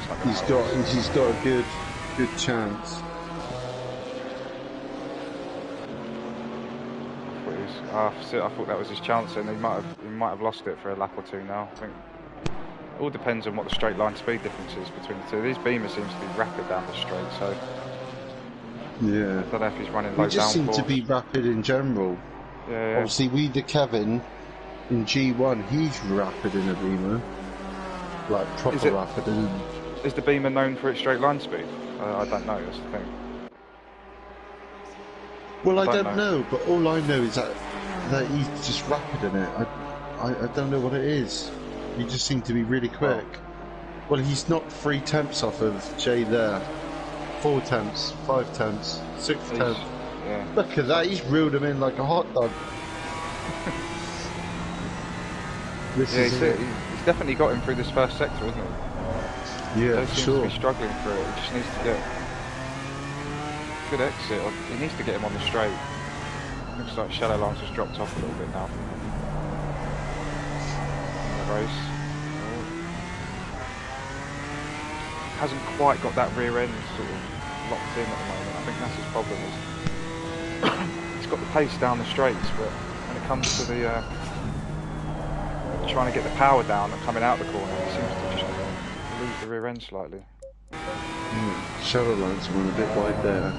that's not going to help. He's got a good chance. I thought that was his chance, and he might have lost it for a lap or two now. I think it all depends on what the straight line speed difference is between the two. These Beamer seems to be rapid down the straight, so yeah. I don't know if he's running low downforce. He just seemed to be rapid in general. Yeah. Obviously, Kevin in G1, he's rapid in a Beamer, like proper rapid. Is the Beamer known for its straight line speed? I don't know. That's the thing. Well, I don't know, but all I know is that he's just rapid in it. I don't know what it is. He just seemed to be really quick. Well, he's knocked 3 temps off of Jay there. 4 temps, 5 temps, 6 temps. Yeah. Look at that, he's reeled him in like a hot dog. He's definitely got him through this first sector, hasn't he? Yeah, he seems to be struggling through it. He just needs to get good exit. Or he needs to get him on the straight. Looks like Shadow Lance has dropped off a little bit now. In the race. Hasn't quite got that rear end sort of locked in at the moment. I think that's his problem. He's got the pace down the straights, but when it comes to the trying to get the power down and coming out the corner, he seems to just lose the rear end slightly. Shadow Lance went a bit wide there.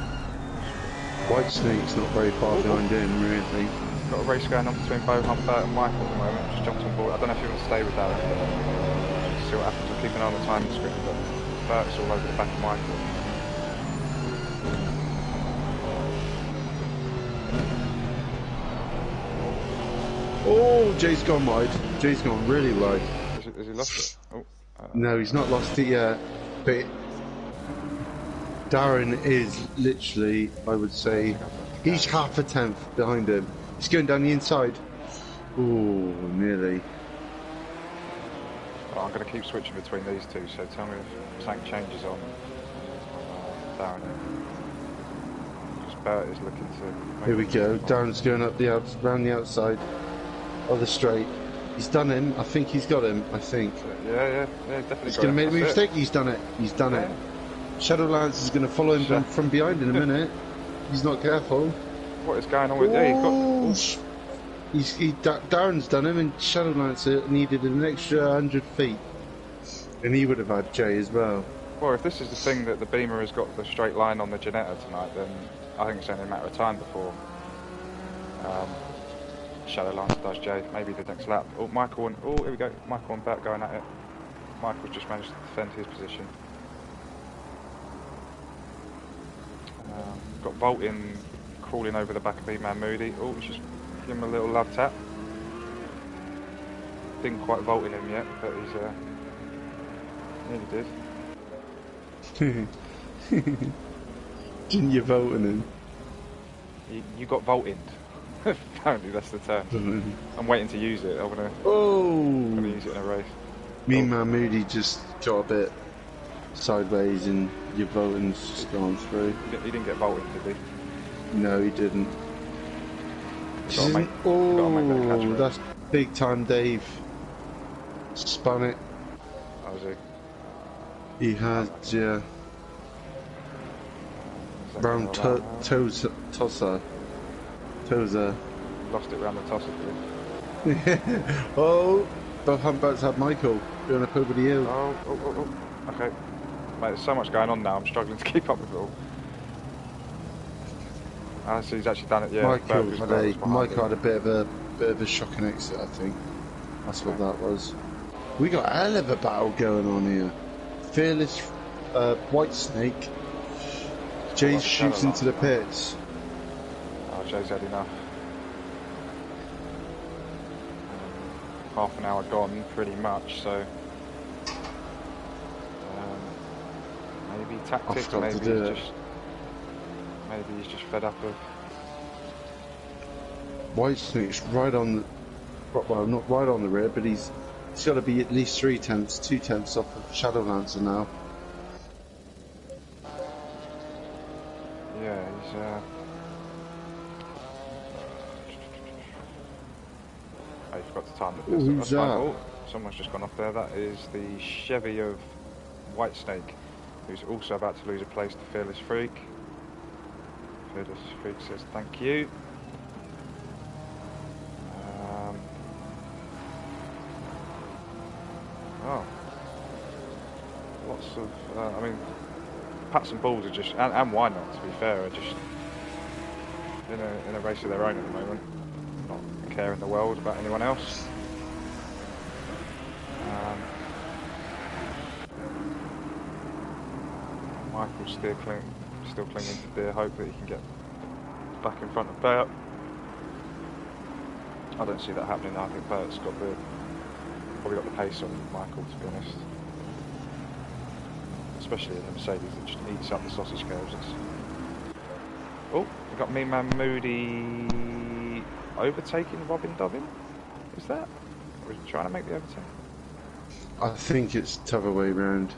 White Snake's not very far behind him, really. Got a race going on between Bo Humpert and Michael at the moment. Just jumped on board. I don't know if you want to stay with that. Just see what happens. I'll keep an eye on the timing screen, but Bert's all over the back of Michael. Oh, Jay's gone wide. Jay's gone really wide. Has he lost it? Oh, no, he's not lost it yet. But Darren is literally, I would say, he's half a tenth behind him. He's going down the inside. Oh, nearly. Well, I'm going to keep switching between these two, so tell me if something changes on Darren. Because Bert is looking to... Here we go. Darren's going up round the outside of the straight. He's done him. I think he's got him. I think. Yeah, definitely. He's going to make a mistake. He's done it. He's done it. Shadow Lance is going to follow him from behind in a minute. He's not careful. What is going on with... Darren's done him, and Shadow Lance needed an extra 100 feet. And he would have had Jay as well. Well, if this is the thing that the Beamer has got the straight line on the Ginetta tonight, then I think it's only a matter of time before Shadow Lance does Jay. Maybe the next lap. Oh, Michael and... Oh, here we go. Michael and Bert going at it. Michael's just managed to defend his position. Got Bolton crawling over the back of E-Man Moody. Oh, just give him a little love tap. Didn't quite vault in him yet, but he's nearly did. Didn't you vote in him? You got vaulted. Apparently that's the term. I'm waiting to use it. I'm gonna use it in a race. Me and Man Moody just got a bit sideways and your voting's just gone through. He didn't get vaulted, did he? No, he didn't. That's big time Dave. Spun it. How was he? He had, yeah. Round Tozer. Lost it round the tosser, did he? Oh, Bob Humbert's had Michael going up over the hill. Oh. Okay. Mate, there's so much going on now, I'm struggling to keep up with it all. So he's actually done it, yeah. Michael had a bit of a shocking exit, I think. That's what that was. We got a hell of a battle going on here. Fearless White Snake. Jay shoots into the pits. Oh, Jay's had enough. Half an hour gone, pretty much, so... maybe tactics, maybe he's just fed up of... White Snake's right on the... Well, not right on the rear, but he's got to be at least 2 temps off of Shadow Lancer now. Yeah, he's... I forgot to time the pits. Who's that? Oh, someone's just gone off there. That is the Chevy of Whitesnake, who's also about to lose a place to Fearless Freak. Fearless Freak says thank you. Oh, lots of. I mean, Pats and Balls are just, and why not? To be fair, are just in a race of their own at the moment, not care in the world about anyone else. Michael's still clinging to dear hope that he can get back in front of Bert. I don't see that happening. I think Bert's probably got the pace on Michael, to be honest. Especially in the Mercedes that just eats up the sausage curves. Oh, we've got Mean Man Moody overtaking Robin Dobbin. Is that? Or is he trying to make the overtake? I think it's the other way round.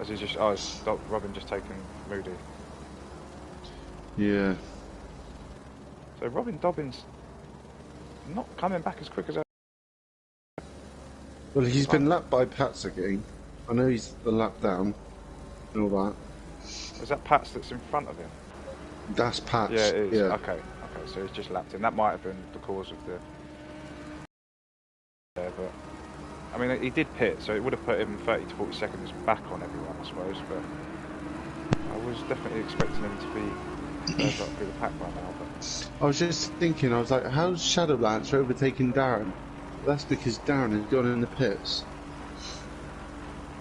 As he just, is Robin just taking Moody? Yeah. So Robin Dobbin's not coming back as quick as. Well, he's been lapped by Pats again. I know he's a lap down and all that. Is that Pats that's in front of him? That's Pats. Yeah, it is. Yeah. Okay, so he's just lapped him. That might have been the cause of the. Yeah, but I mean, he did pit, so it would have put him 30 to 40 seconds back on everyone, I suppose. But I was definitely expecting him to be further up through the pack by now. But I was just thinking, I was like, how's Shadowlance overtaking Darren? That's because Darren has gone in the pits.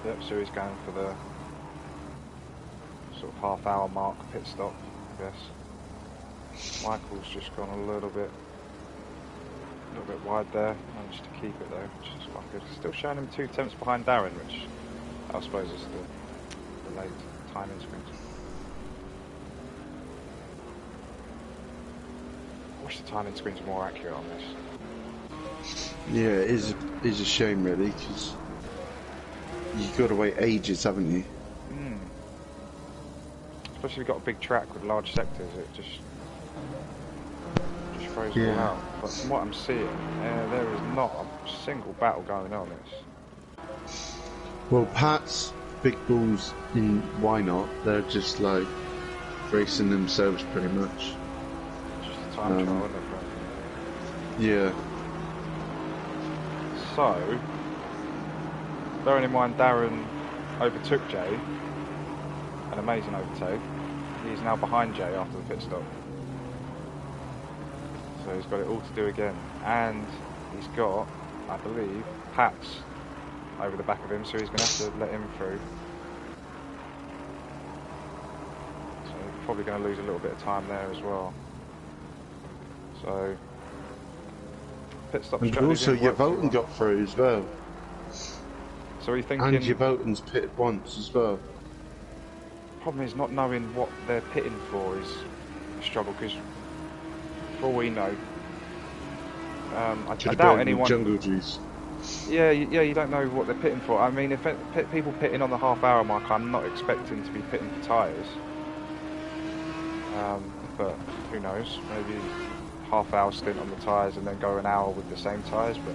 Yep, so he's going for the sort of half-hour mark pit stop, I guess. Michael's just gone a little bit wide there. Managed to keep it though, which is quite good. Still showing him 2 tenths behind Darren, which I suppose is the late timing screens. I wish the timing screens were more accurate on this. Yeah, it is a shame really, because you've got to wait ages, haven't you? Especially if you've got a big track with large sectors, it just throws it all out. But from what I'm seeing, there is not a single battle going on. Well, Pat's Big Balls in Why Not, they're just like racing themselves pretty much. Just a time trial, isn't it? Yeah. So, bearing in mind Darren overtook Jay, an amazing overtake, he's now behind Jay after the pit stop. So he's got it all to do again. And he's got, I believe, Pats over the back of him, so he's going to have to let him through. So he's probably going to lose a little bit of time there as well. So, pit stop strategy. And also, your Volton got through as well. So are you thinking... And your Volton's pitted once as well. Problem is not knowing what they're pitting for is a struggle, because for all we know, I doubt anyone. Jungle Juice. Yeah, you don't know what they're pitting for. I mean, if people pitting on the half-hour mark, I'm not expecting to be pitting for tyres. But who knows? Maybe half-hour stint on the tyres and then go an hour with the same tyres. But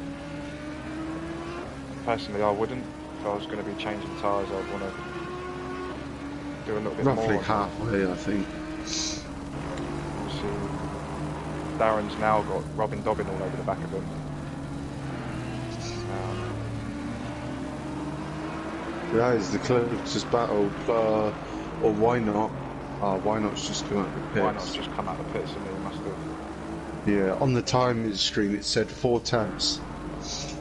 personally, I wouldn't. If I was going to be changing tyres, I'd want to do a little bit more. Roughly halfway, I think. Obviously, Darren's now got Robin Dobbin all over the back of him. That is the closest battle, or Why Not? Why Not's just come out of the pits. Why Not's just come out of the pits, and he must have. Yeah, on the timing screen it said 4 tenths.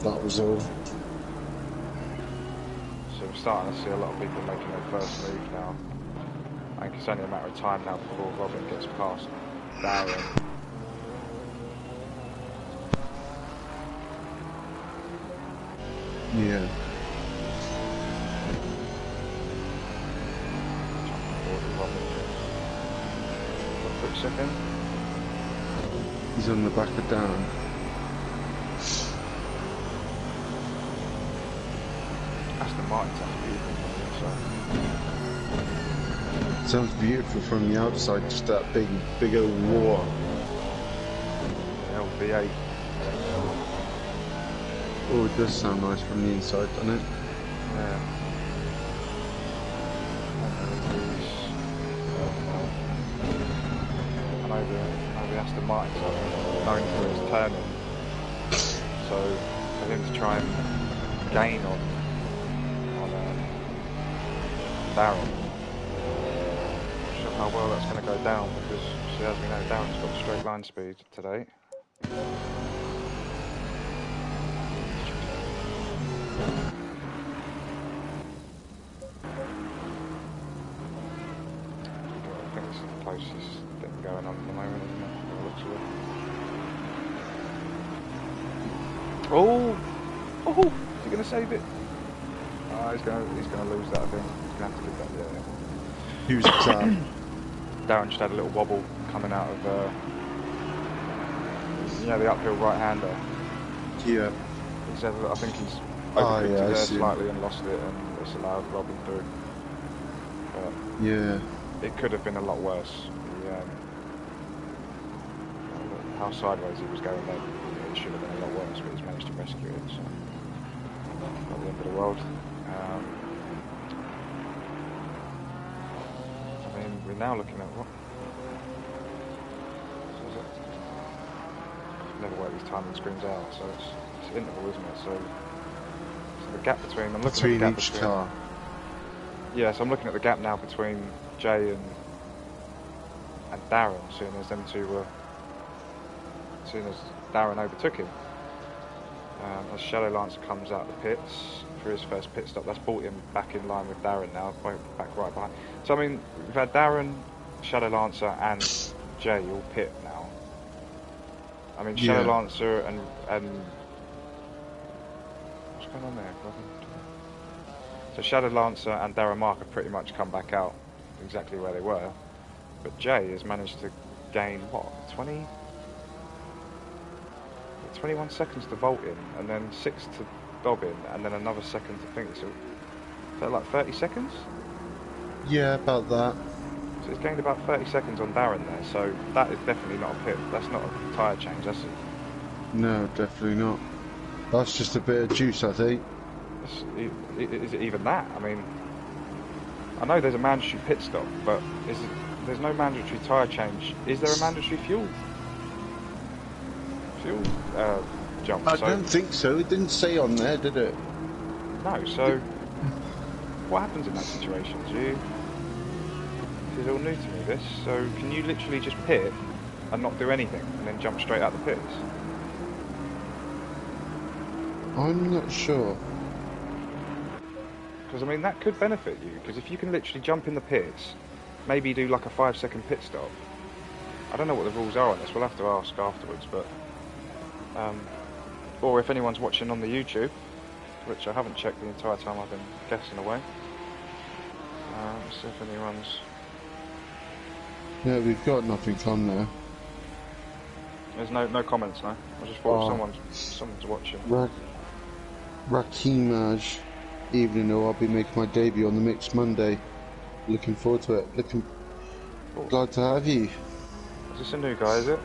That was all. So we're starting to see a lot of people making their first move now. I think it's only a matter of time now before Robin gets past Darren. Yeah. A quick second. He's on the back of Darren. Aston Martin sounds beautiful from the inside. Sounds beautiful from the outside, just that big old roar. LV8. Oh, it does sound nice from the inside, doesn't it? Yeah. I know the Aston Martin's known for his turning, so for him to try and gain on Darren, not sure how well that's going to go down, because as we know, Darren's got straight line speed today. I think this is the closest thing going on at the moment, isn't it? By the looks of it. Oh! Oh! Is he going to save it? Oh, he's going to lose that, I think. He's going to have to give that, yeah. Who's that? Darren just had a little wobble coming out of, the uphill right-hander. Yeah. He said that I think he's overcooked it there slightly and lost it, and it's allowed Robin through. But yeah. it could have been a lot worse. How sideways he was going then, it should have been a lot worse, but he's managed to rescue it, so not the end of the world. I mean, we're now looking at what? So is it? I've never worked these timing screens out, so it's interval, isn't it? So the gap between, I'm looking at the gap each between, car. yeah, so I'm looking at the gap now between Jay and Darren, seeing as them two were, seeing as Darren overtook him. As Shadow Lancer comes out of the pits for his first pit stop, that's brought him back in line with Darren now, back right behind. So I mean, we've had Darren, Shadow Lancer and Jay all pit now. I mean, Shadow Lancer and what's going on there? So Shadow Lancer and Darren Mark have pretty much come back out exactly where they were, but Jay has managed to gain what, 21 seconds to vault in, and then 6 to dob in, and then another second to think. So, is that like 30 seconds? Yeah, about that. So he's gained about 30 seconds on Darren there, so that is definitely not a pit. That's not a tyre change, that's it. No, definitely not. That's just a bit of juice, I think. Is it even that? I mean, I know there's a mandatory pit stop, but there's no mandatory tyre change. Is there a mandatory fuel jump? I don't think so. It didn't say on there, did it? No, so what happens in that situation? This is all new to me, this. So can you literally just pit and not do anything and then jump straight out the pits? I'm not sure. Because I mean, that could benefit you, because if you can literally jump in the pits, maybe do like a 5-second pit stop. I don't know what the rules are on this, we'll have to ask afterwards, but or if anyone's watching on the YouTube, which I haven't checked the entire time I've been guessing away. See if anyone's... Yeah, we've got nothing on there. There's no comments, no? I just thought someone's watching. Rakimaj, evening, I'll be making my debut on the Mix Monday. Looking forward to it. Glad to have you. Is this a new guy, is it?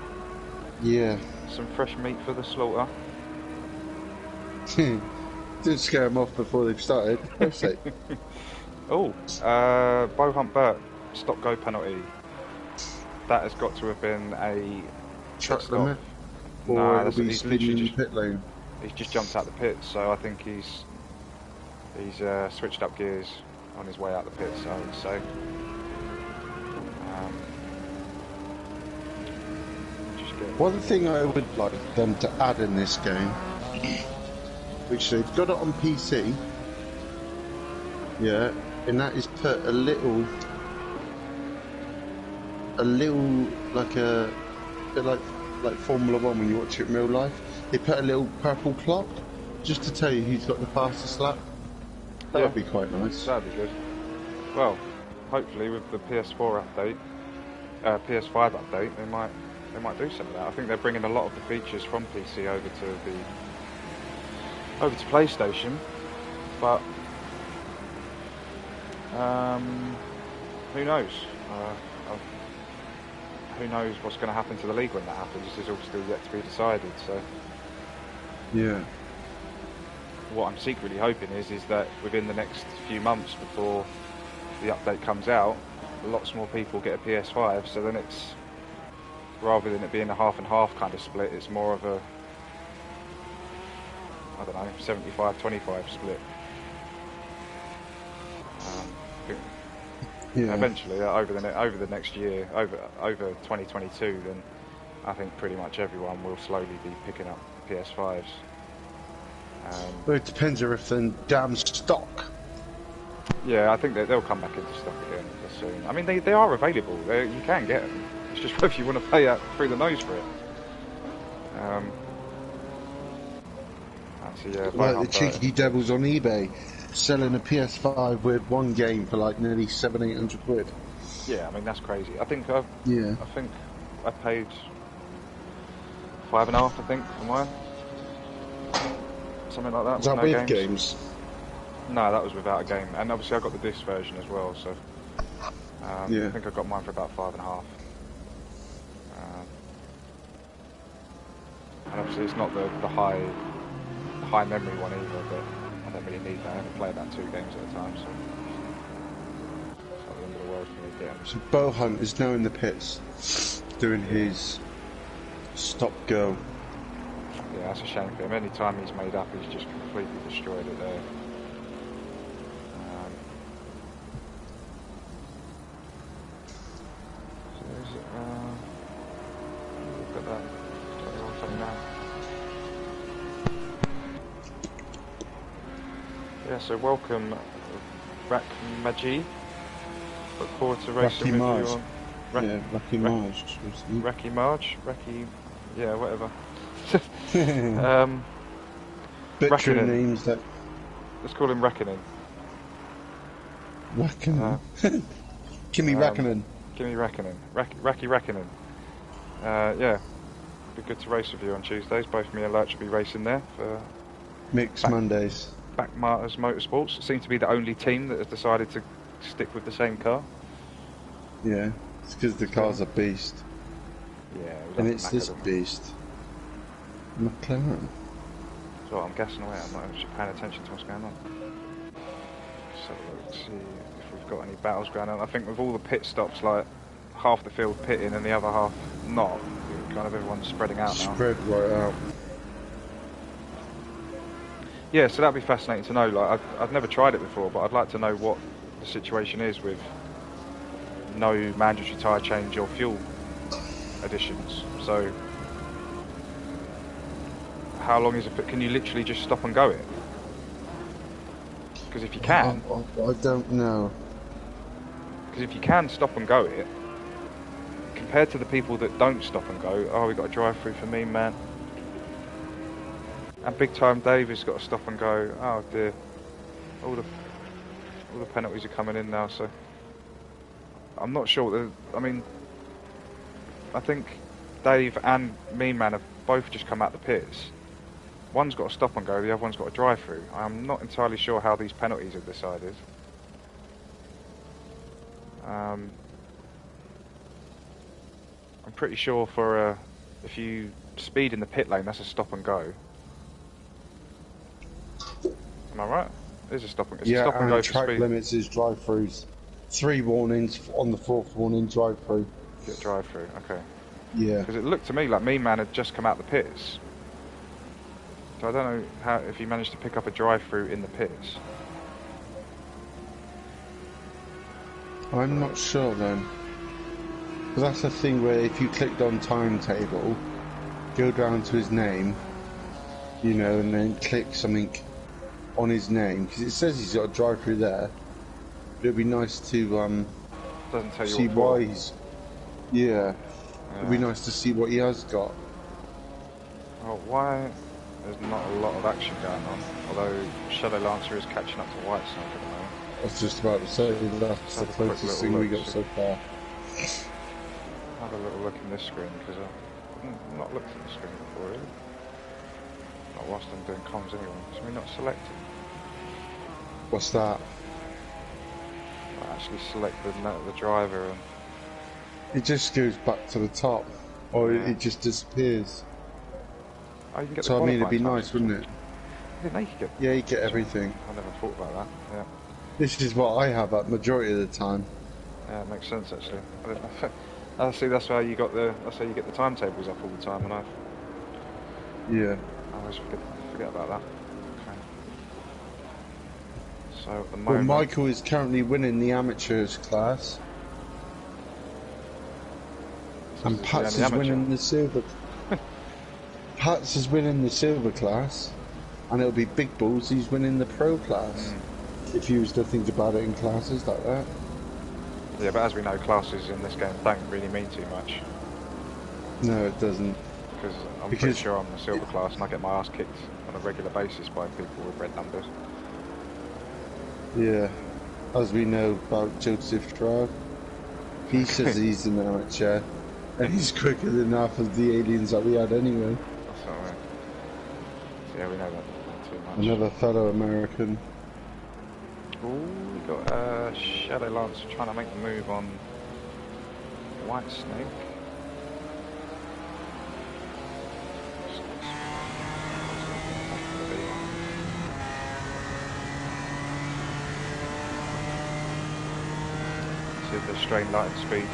Yeah. Some fresh meat for the slaughter. Didn't scare them off before they've started. Oh, Bo Hunt Burt, stop-go penalty. That has got to have been a truck limit? No, it'll be speeding in the pit lane. He's just jumped out the pit, so I think he's switched up gears on his way out the pit, so I would say. One thing I would like them to add in this game, which they've got it on PC, yeah, and that is put a little like a bit like Formula 1 when you watch it in real life. They put a little purple clock just to tell you who's got the fastest lap. That would be quite nice. That'd be good. Well, hopefully with the PS4 update, PS5 update, they might do some of that. I think they're bringing a lot of the features from PC over to PlayStation, but who knows? Who knows what's going to happen to the league when that happens? This is all still yet to be decided. So, yeah. What I'm secretly hoping is that within the next few months before the update comes out, lots more people get a PS5. So then it's, rather than it being a half and half kind of split, it's more of a, I don't know, 75-25 split. Yeah. Eventually, over the next year, over 2022, then I think pretty much everyone will slowly be picking up PS5s. Well, it depends on if they're damn stock. Yeah, I think they'll come back into stock again soon. I mean, they are available. You can get them. It's just whether you want to pay out through the nose for it. Like the cheeky devils on eBay, selling a PS5 with one game for like nearly 700-800 quid. Yeah, I mean that's crazy. I think I paid 5.5. I think for mine, something like that. Is that with games? No, that was without a game, and obviously I got the disc version as well. So I think I got mine for about 5.5. And obviously it's not the high memory one either, but I don't really need that. I only play about 2 games at a time, so it's not the end of the world for me getting. So Bowhunt is now in the pits, doing his stop-go. Yeah, that's a shame for him. Any time he's made up, he's just completely destroyed it there. So is it, look at that. 21-29. Yeah, so welcome, Rakmaji. Look forward to racing with you on. Racky Marge. Racky Marge? Yeah, whatever. Butcher names that. Let's call him Reckoning. Reckoning? Kimmy Reckoning. Kimmy Reckoning. Racky Reckoning. Yeah. Be good to race with you on Tuesdays. Both me and Lurch will be racing there for Mixed Mondays. Back Martyrs Motorsports. Seem to be the only team that has decided to stick with the same car. Yeah, it's because the car's a beast. Yeah, and it's this beast. McLaren. So I'm guessing away. I'm not actually paying attention to what's going on. So let's see if we've got any battles going on. I think with all the pit stops, like half the field pitting and the other half not, kind of everyone's spreading out now. Spread right out. Yeah, so that'd be fascinating to know. Like, I've never tried it before, but I'd like to know what the situation is with no mandatory tyre change or fuel additions. So, how long is it? Can you literally just stop and go it? Because if you can, I don't know. Because if you can stop and go it, compared to the people that don't stop and go, oh, we got a drive-through for me, man. And Big Time Dave has got to stop and go. Oh dear, all the penalties are coming in now. So I'm not sure. I mean, I think Dave and Mean Man have both just come out the pits. One's got to stop and go. The other one's got a drive through. I'm not entirely sure how these penalties are decided. I'm pretty sure for if you speed in the pit lane, that's a stop and go. Am I right? It is a stop and go. Yeah, stop and go track speed. limits is drive-throughs. 3 warnings on the 4th warning, drive-through. Get drive through. Okay. Yeah. Because it looked to me like Mean Man had just come out the pits. So I don't know if he managed to pick up a drive through in the pits. I'm not sure then. But that's the thing where if you clicked on timetable, go down to his name, you know, and then click something on his name, because it says he's got a drive through there. But it'd be nice to Doesn't tell you see what why he's. Yeah. It'd be nice to see what he has got. Oh, why? There's not a lot of action going on. Although Shadow Lancer is catching up to Whitesnake at the moment. I was just about to say that's the closest thing we got so far. Have a little look in this screen because I've not looked at the screen before, really. Not whilst I'm doing comms anyway. It's me not selected. What's that? I actually select the driver and It just goes back to the top, or Yeah. it just disappears. oh, you can get So the I mean, it'd be qualifying nice, times. wouldn't it? I didn't know you could get. Yeah, you get everything. I never thought about that. Yeah. This is what I have at majority of the time. Yeah, it makes sense actually. I see. That's how you got the. That's how you get the timetables up all the time, and I Yeah. always forget about that. Okay. So at the Well, moment, Michael is currently winning the amateurs class. And Pats is winning the silver. Pats is winning the silver class, and it'll be Big Balls. He's winning the pro class. If you was to think about it in classes like that. Yeah, but as we know, classes in this game don't really mean too much. No, it doesn't. Because I'm pretty sure I'm the silver class, and I get my ass kicked on a regular basis by people with red numbers. Yeah, as we know about Joseph Stroud, he says he's an amateur, and he's quicker than half of the aliens that we had anyway. That's not right. So yeah, we know that too much. Another fellow American. Ooh, we got Shadow Lance trying to make the move on White Snake. See if the strain light and speed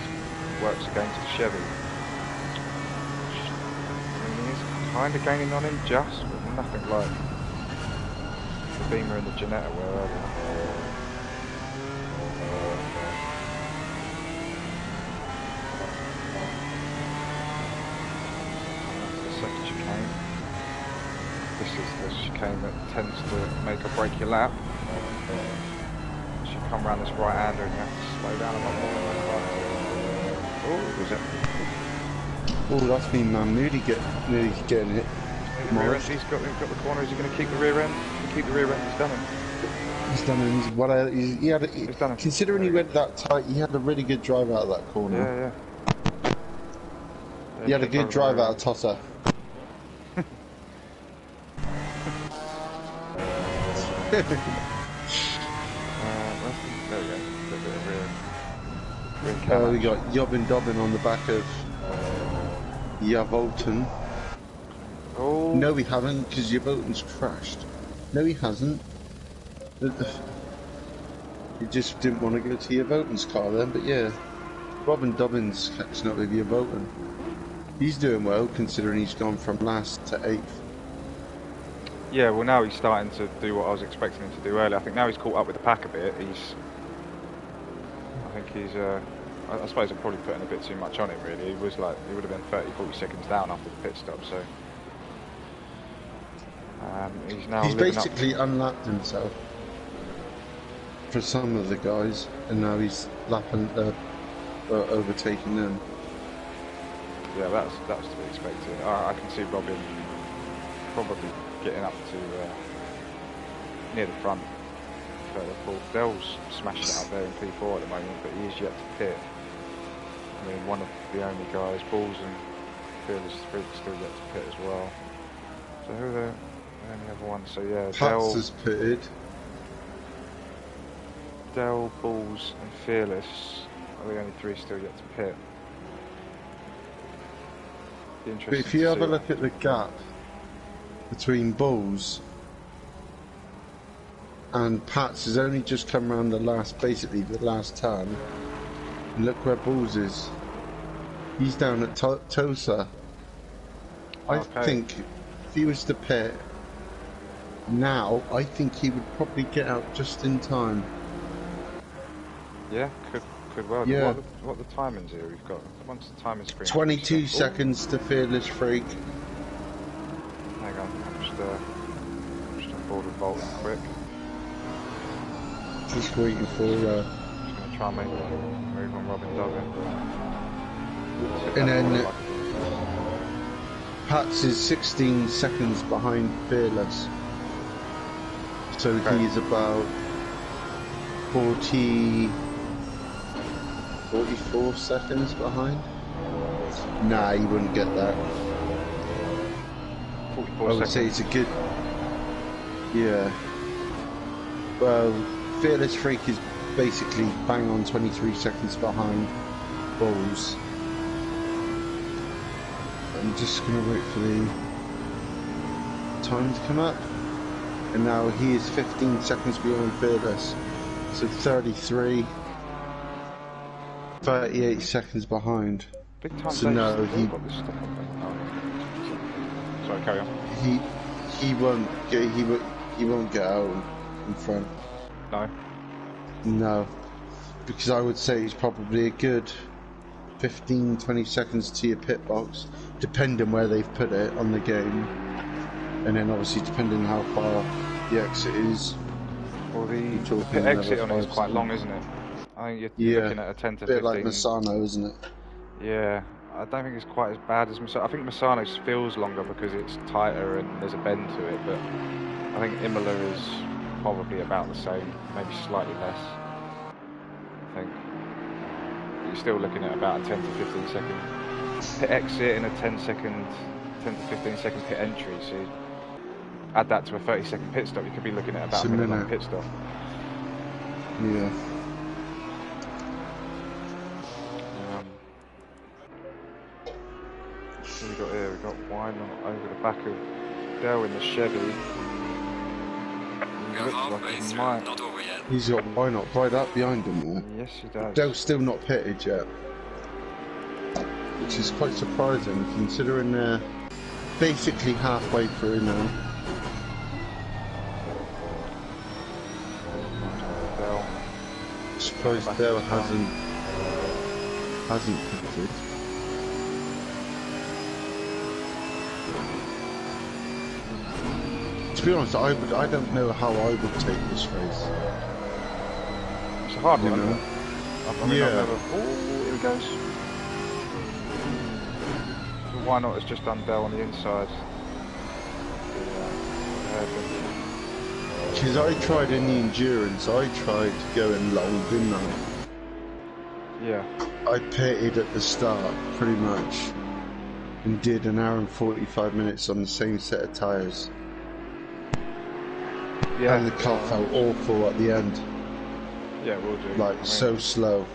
works against the Chevy. I mean, he is kind of gaining on him just, but nothing like the Beamer and the Janetta were earlier. That's the second chicane. This is the chicane that tends to make or break your lap. You come around this right-hander and you have to slow down a lot more. Oh, was it? Oh, that's been man Moody nearly getting hit. Rear end, he's got the corner. Is he going to keep the rear end? Keep the rear end. He's done him. He's done him. He had. He's done him. Considering he went that tight, he had a really good drive out of that corner. Yeah. He had a good drive out of Tosser. There we go. We got Yobbin Dobbin on the back of Yavolton. Oh. No, we haven't, because Yavolton's crashed. No, he hasn't. He just didn't want to go to Yavolton's car then, but yeah. Robin Dobbin's catching up with Yavolton. He's doing well, considering he's gone from last to 8th. Yeah, well now he's starting to do what I was expecting him to do earlier. I think now he's caught up with the pack a bit. I think he's, I suppose I'm probably putting a bit too much on him really. He was like, he would have been 30, 40 seconds down after the pit stop, so. He's basically unlapped himself for some of the guys, and now he's lapping, overtaking them. Yeah, that's to be expected. I can see Robin probably getting up to near the front further forward. Dell's smashing it out there in P4 at the moment, but he is yet to pit. I mean, one of the only guys, Balls and Fearless Freak, still yet to pit as well. So who are the only other ones? So yeah, Pats has pitted. Dell, Balls and Fearless are the only three still yet to pit. But if you have a look at the gap between Balls and Pats, has only just come around basically the last turn. And look where Balls is. He's down at Tosa. I think if he was to pit now, I think he would probably get out just in time. Yeah, could well. Yeah. What are the timings here we've got? What's the timing screen? 22 seconds to Fearless Freak. Hang on, I'm just on board with Bolton quick. Just waiting for. Just going to try and make a move on Robin Dobbin. And then Pats is 16 seconds behind Fearless. So he's about 44 seconds behind? Nah, he wouldn't get that. 44 I would say it's a good... Yeah. Well, Fearless Freak is basically bang on 23 seconds behind Balls. I'm just going to wait for the time to come up. And now he is 15 seconds behind Fearless. So 33, 38 seconds behind. Big time So Dave's no, still got this stuff on there. Oh. Sorry, carry on. He won't get out in front. No. No, because I would say he's probably a good 15-20 seconds to your pit box, depending where they've put it on the game, and then obviously depending how far the exit is. Well, the pit exit on it is quite long, isn't it? I think you're looking at a 10 to 15. Bit like Misano, isn't it? Yeah, I don't think it's quite as bad as Misano. I think Misano feels longer because it's tighter and there's a bend to it, but I think Imola is probably about the same, maybe slightly less. I think. But you're still looking at about a 10 to 15 second pit exit and a 10 to 15 second pit entry. So you add that to a 30-second pit stop, you could be looking at about a minute pit stop. Yeah. So we got here, we got Wynot over the back of Dell in the Chevy. We're halfway through, not over yet. He's got Wynot right up behind him there. Yes, he does. Dell's still not pitted yet, which is quite surprising considering they're basically halfway through now. Dell. Surprised Dell hasn't pitted. To be honest, I don't know how I would take this race. It's a hard one, you know? I mean, Yeah. Oh, here he goes. So why not? It's just done Dell on the inside. Because I tried in the endurance, I tried going long, didn't I? Yeah. I pitted at the start, pretty much, and did an hour and 45 minutes on the same set of tyres. Yeah. And the car felt awful at the end. Yeah, we'll do. Like, I mean, so slow.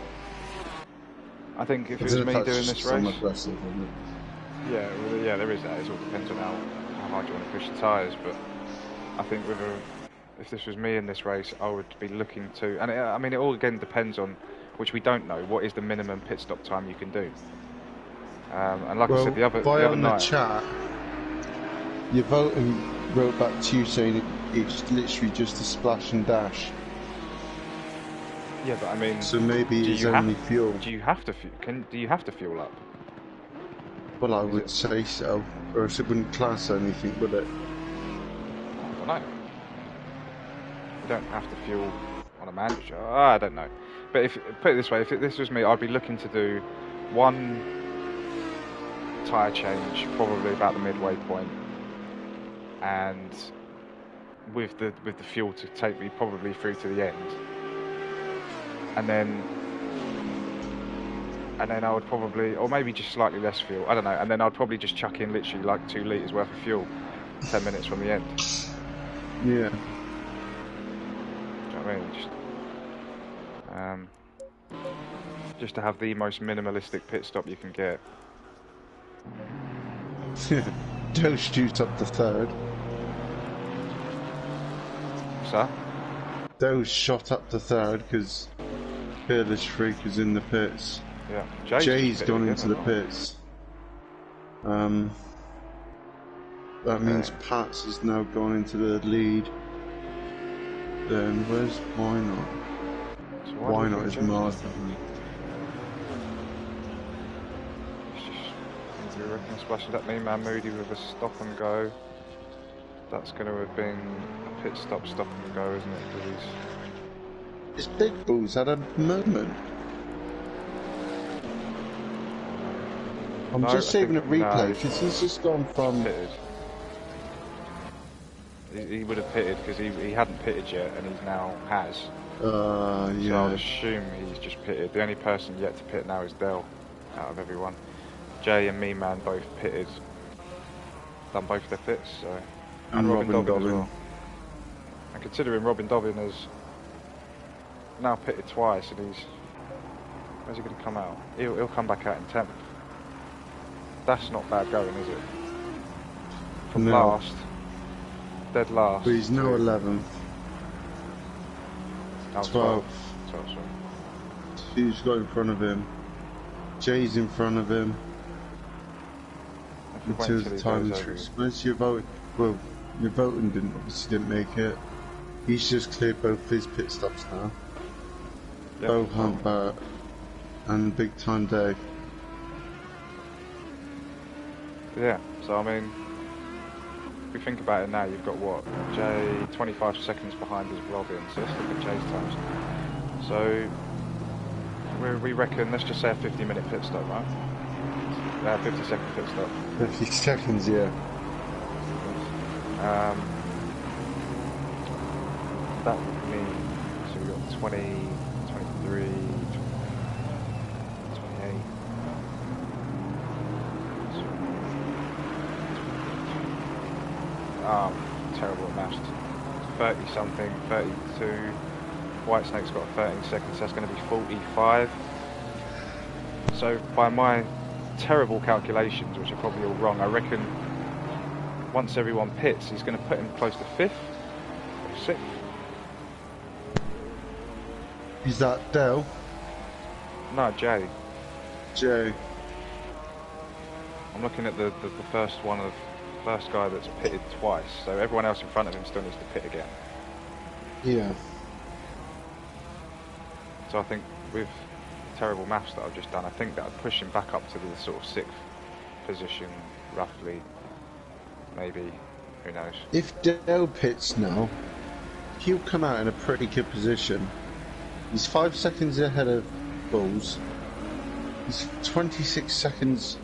I think if it was me doing this race... Yeah, well, yeah, there is that. It all depends on how hard you want to push the tyres, but I think if this was me in this race, I would be looking to... And I mean, it all again depends on, which we don't know, what is the minimum pit stop time you can do. And like I said, the other night... chat, your voting wrote back to you saying it's literally just a splash and dash. Yeah, but I mean... So maybe it's only fuel. Do you have to do you have to fuel up? Well, I would say so, or else it wouldn't class anything, would it? I don't know. You don't have to fuel on a mandatory. I don't know. But put it this way, if this was me, I'd be looking to do one tyre change, probably about the midway point, and with the fuel to take me probably through to the end, and then I would probably, or maybe just slightly less fuel, I don't know, and then I'd probably just chuck in literally like 2 litres worth of fuel 10 minutes from the end. Yeah. Do you know what I mean? Just to have the most minimalistic pit stop you can get. Don't shoot up the third. Sir? Those shot up the third because Fearless Freak is in the pits. Yeah. Jay's gone into the pits. That means Pats has now gone into the lead. Then where's Wynot? So Wynot is marked. Do you reckon splashing that me man Moody with a stop and go? That's going to have been a pit stop and go, isn't it? Because It's Big Balls had a moment. I'm just saving a replay because he's just gone from. Pitted. He would have pitted because he hadn't pitted yet, and he now has. Yeah. So I'll assume he's just pitted. The only person yet to pit now is Dell, out of everyone. Jay and me man both pitted. Done both their pits, so. And Robin Dobbin as well. And considering Robin Dobbin has now pitted twice, and where's he going to come out? He'll come back out in 10th. That's not bad going, is it? From last, dead last. But he's no 11th. Oh, 12. 12, sorry. Who's got in front of him? Jay's in front of him. If we wait Until until the he time goes is over. Where's your vote? Well, your voting obviously didn't make it. He's just cleared both his pit stops now. Yep. Bo Hunt Barrett and Big Time Dave. Yeah, so I mean, if we think about it now, you've got what? Jay 25 seconds behind is Robin, so let's look at Jay's times. So, we reckon, let's just say a 50-minute pit stop, right? 50-second pit stop. 50 seconds, yeah. That would mean, so we've got 20, 23, 28. Terrible at maths. 30 something, 32. Whitesnake's got 13 seconds, so that's going to be 45. So by my terrible calculations, which are probably all wrong, I reckon once everyone pits, he's going to put him close to 5th or 6th. Is that Dale? No, Jay. Joe. I'm looking at the first one of first guy that's pitted twice, so everyone else in front of him still needs to pit again. Yeah. So I think with the terrible maths that I've just done, I think that would push him back up to the sort of 6th position, roughly. Maybe, who knows. If Dale pits now, he'll come out in a pretty good position. He's 5 seconds ahead of Bulls. He's 26 seconds.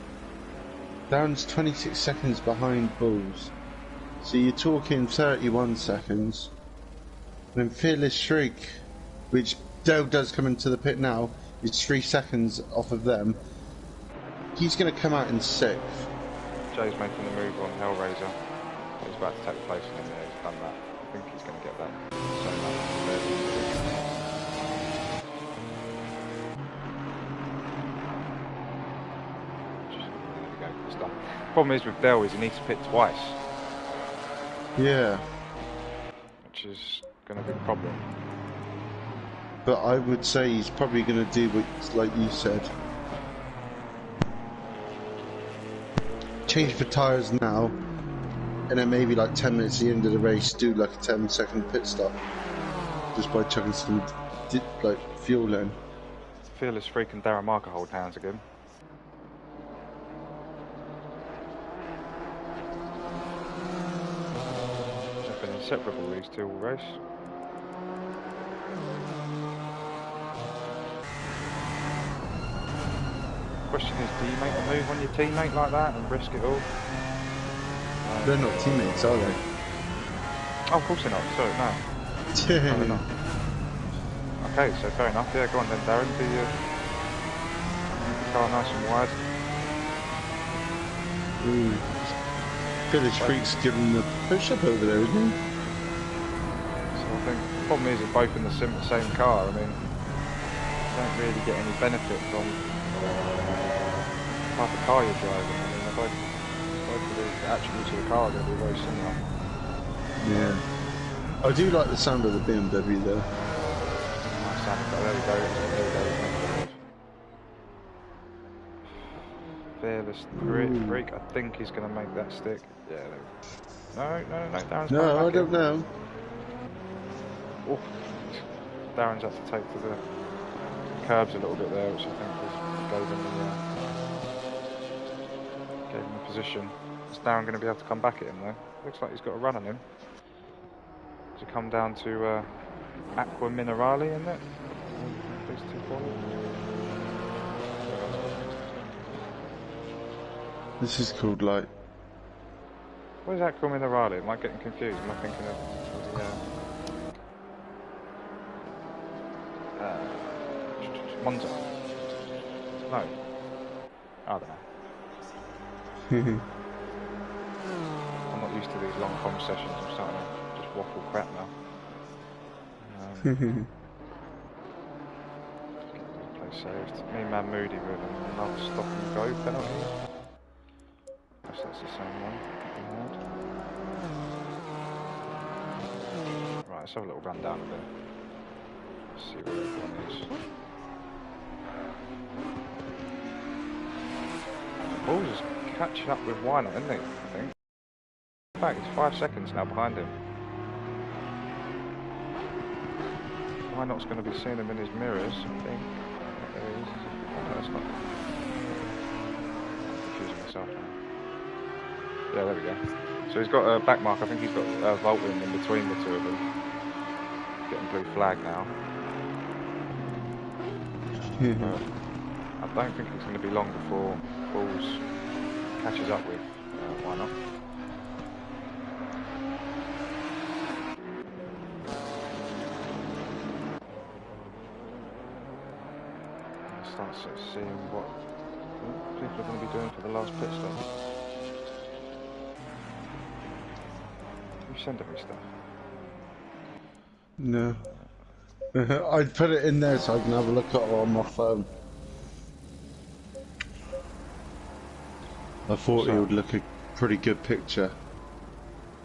Darren's 26 seconds behind Bulls. So you're talking 31 seconds. And then Fearless Shriek, which Dale does come into the pit now, is 3 seconds off of them. He's going to come out in 6th. Jay's making the move on Hellraiser. He's about to take place in him. Yeah, he's done that. I think he's going to get that. So there we go. It's done. Problem is with Dell is he needs to pit twice. Yeah. Which is going to be a problem. But I would say he's probably going to do what, like you said. Change for tyres now, and then maybe like 10 minutes at the end of the race, do like a 10-second pit stop. Just by chucking some, like, fuel in. Fearless Freak and Darren Marker hold hands again. They've been inseparable, these two all race. Question is, do you make a move on your teammate like that and risk it all? No. They're not teammates, are they? Oh, of course they're not. Sorry, no. No, they're not. Okay, so fair enough. Yeah, go on then, Darren. Do your car nice and wide. Ooh. Fearless Freak's giving the push-up over there, isn't he? So I think the problem is they're both in the same car. I mean, you don't really get any benefit from the type of car you're driving. I mean, they're both of the attributes of the car are going to be very similar. Yeah. I do like the sound of the BMW though. Nice sound. There we go. There we go. Fearless Freak. I think he's going to make that stick. Yeah. There we go. No. Darren's No, I don't know. Oh, Darren's had to take to the curbs a little bit there, which I think gave him the position. Is Darren going to be able to come back at him though? Looks like he's got a run on him. To come down to Aqua Minerale, isn't it? These two qualities. This is called like... What is Aqua Minerale? Am I getting confused? Am I thinking of Monza? No. I don't know. I'm not used to these long comm sessions. I'm starting to just waffle crap now. Play saved. Me and Man Moody with another stop and go penalty. Guess that's the same one. Right, let's have a little run down a bit. see where everyone is. Paul's just catching up with Wynot, isn't he? I think. In fact, he's 5 seconds now behind him. Wynot's going to be seeing him in his mirrors, I think. There he is. Oh, no, that's not. I'm confusing myself now. Yeah, there we go. So he's got a back mark. I think he's got Volton in between the two of them. Getting blue flag now. I don't think it's going to be long before Balls catches up with Wynot. Start sort of seeing what people are going to be doing for the last pit stop. You sending me stuff? No. I'd put it in there so I can have a look at it on my phone. I thought it would look a pretty good picture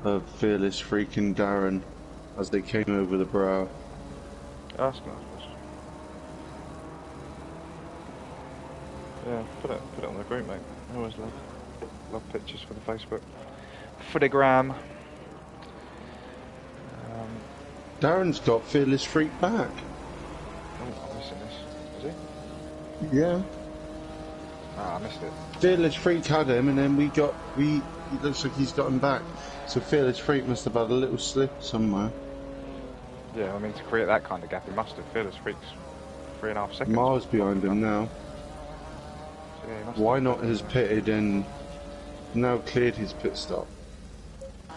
of Fearless Freak and Darren as they came over the brow. That's nice. Yeah, put it on the group, mate. I always love pictures for the Facebook. For the gram. Darren's got Fearless Freak back. Oh, I'm missing this. Is he? Yeah. Ah, I missed it. Fearless Freak had him, and then he looks like he's got him back. So Fearless Freak must have had a little slip somewhere. Yeah, I mean, to create that kind of gap, he must have. Fearless Freak's 3.5 seconds. Miles behind him now. So, yeah, Wynot has pitted and now cleared his pit stop.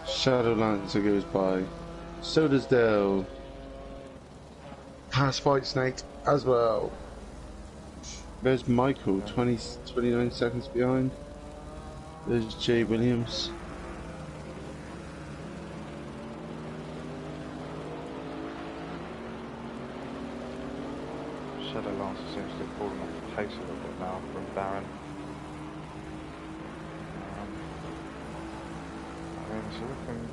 Shadowlancer goes by. So does Dale. Pass White Snake as well. There's Michael, 29 seconds behind. There's Jay Williams. Shadowlancer seems to have fallen off the pace a little bit now from Darren. I mean, it's looking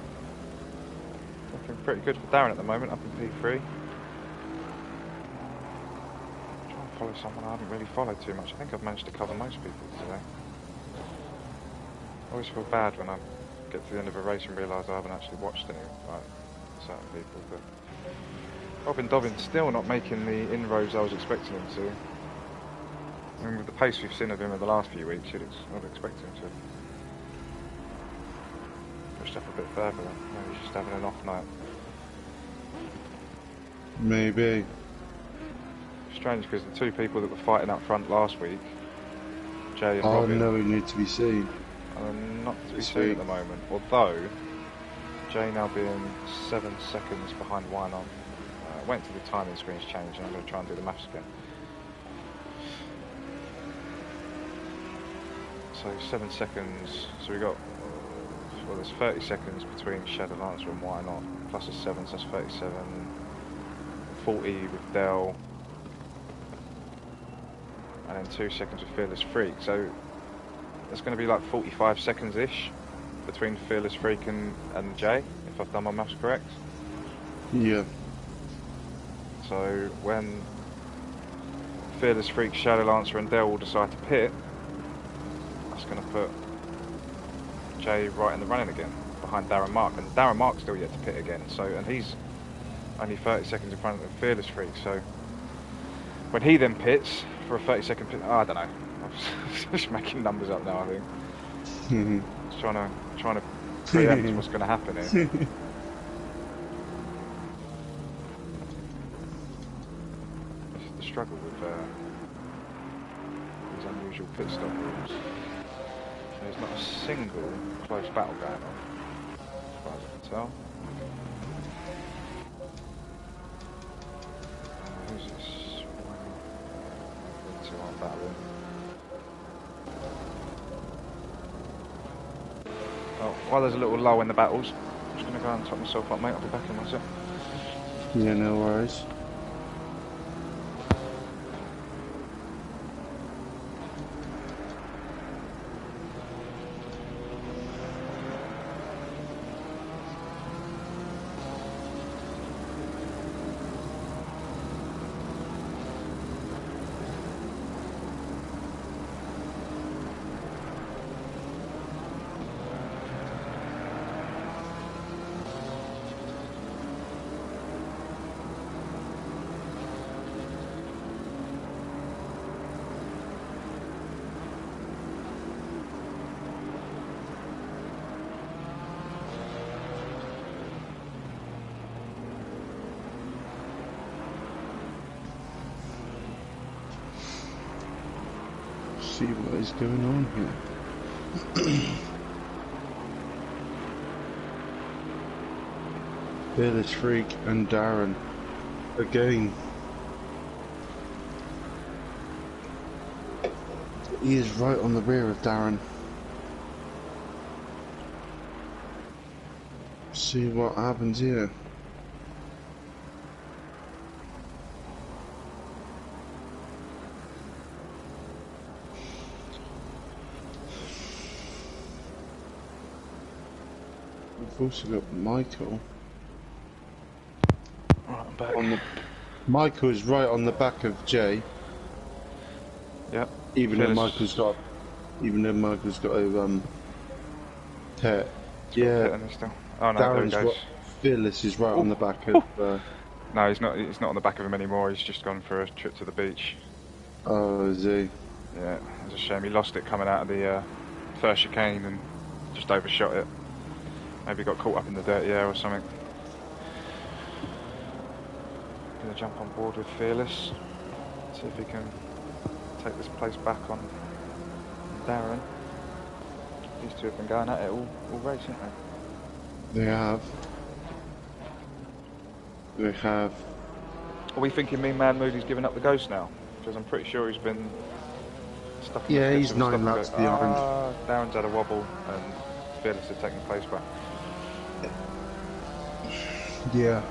pretty good for Darren at the moment, up in P3. Try and follow someone I haven't really followed too much. I think I've managed to cover most people today. I always feel bad when I get to the end of a race and realise I haven't actually watched any, like, certain people, but Robin Dobbin's still not making the inroads I was expecting him to. I mean, with the pace we've seen of him in the last few weeks, I'd expect him to pushed up a bit further. Maybe he's just having an off night. Maybe. Strange because the two people that were fighting up front last week, Jay and Robin, no, we need to be seen. Are not to be seen at the moment. Although Jay now being 7 seconds behind Wynot. Went to the timing screen's change, and I'm going to try and do the maths again. So 7 seconds. So we got. Well, there's 30 seconds between Shadowlancer and Wynot, plus a 7, so that's 37. 40 with Dell, and then 2 seconds with Fearless Freak. So it's going to be like 45 seconds-ish between Fearless Freak and Jay, if I've done my maths correct. Yeah. So when Fearless Freak, Shadowlancer and Dell will decide to pit, that's going to put Jay right in the running again, behind Darren Mark, and Darren Mark's still yet to pit again, so, and he's only 30 seconds in front of Fearless Freak, so when he then pits for a 30-second pit, I don't know, I'm just making numbers up now, I think. Just trying to preempt what's going to happen here. This is the struggle with these unusual pit stop rules. There's not a single close battle going on, as far as I can tell. Who's this? Two aren't battling. Oh, while there's a little lull in the battles, I'm just going to go and top myself up, mate. I'll be back in a sec. Yeah, no worries. see what is going on here. Fearless Freak and Darren again. He is right on the rear of Darren. See what happens here. We've also got Michael. Right, I'm back. Michael is right on the back of Jay. Yep. Even though Michael's got a pet. Yeah. Oh no, Darren's there he goes. Fearless is right on the back of. No, he's not. He's not on the back of him anymore. He's just gone for a trip to the beach. Oh, is he? Yeah, it's a shame. He lost it coming out of the first chicane and just overshot it. Maybe got caught up in the dirty air or something. Gonna jump on board with Fearless. See if he can take this place back on Darren. These two have been going at it all race, haven't they? They have. They have. Are we thinking Mean Man Moody's giving up the ghost now? Because I'm pretty sure he's been stuck in Yeah, the he's 9 laps behind. Darren's had a wobble and Fearless has taken place back. Yeah.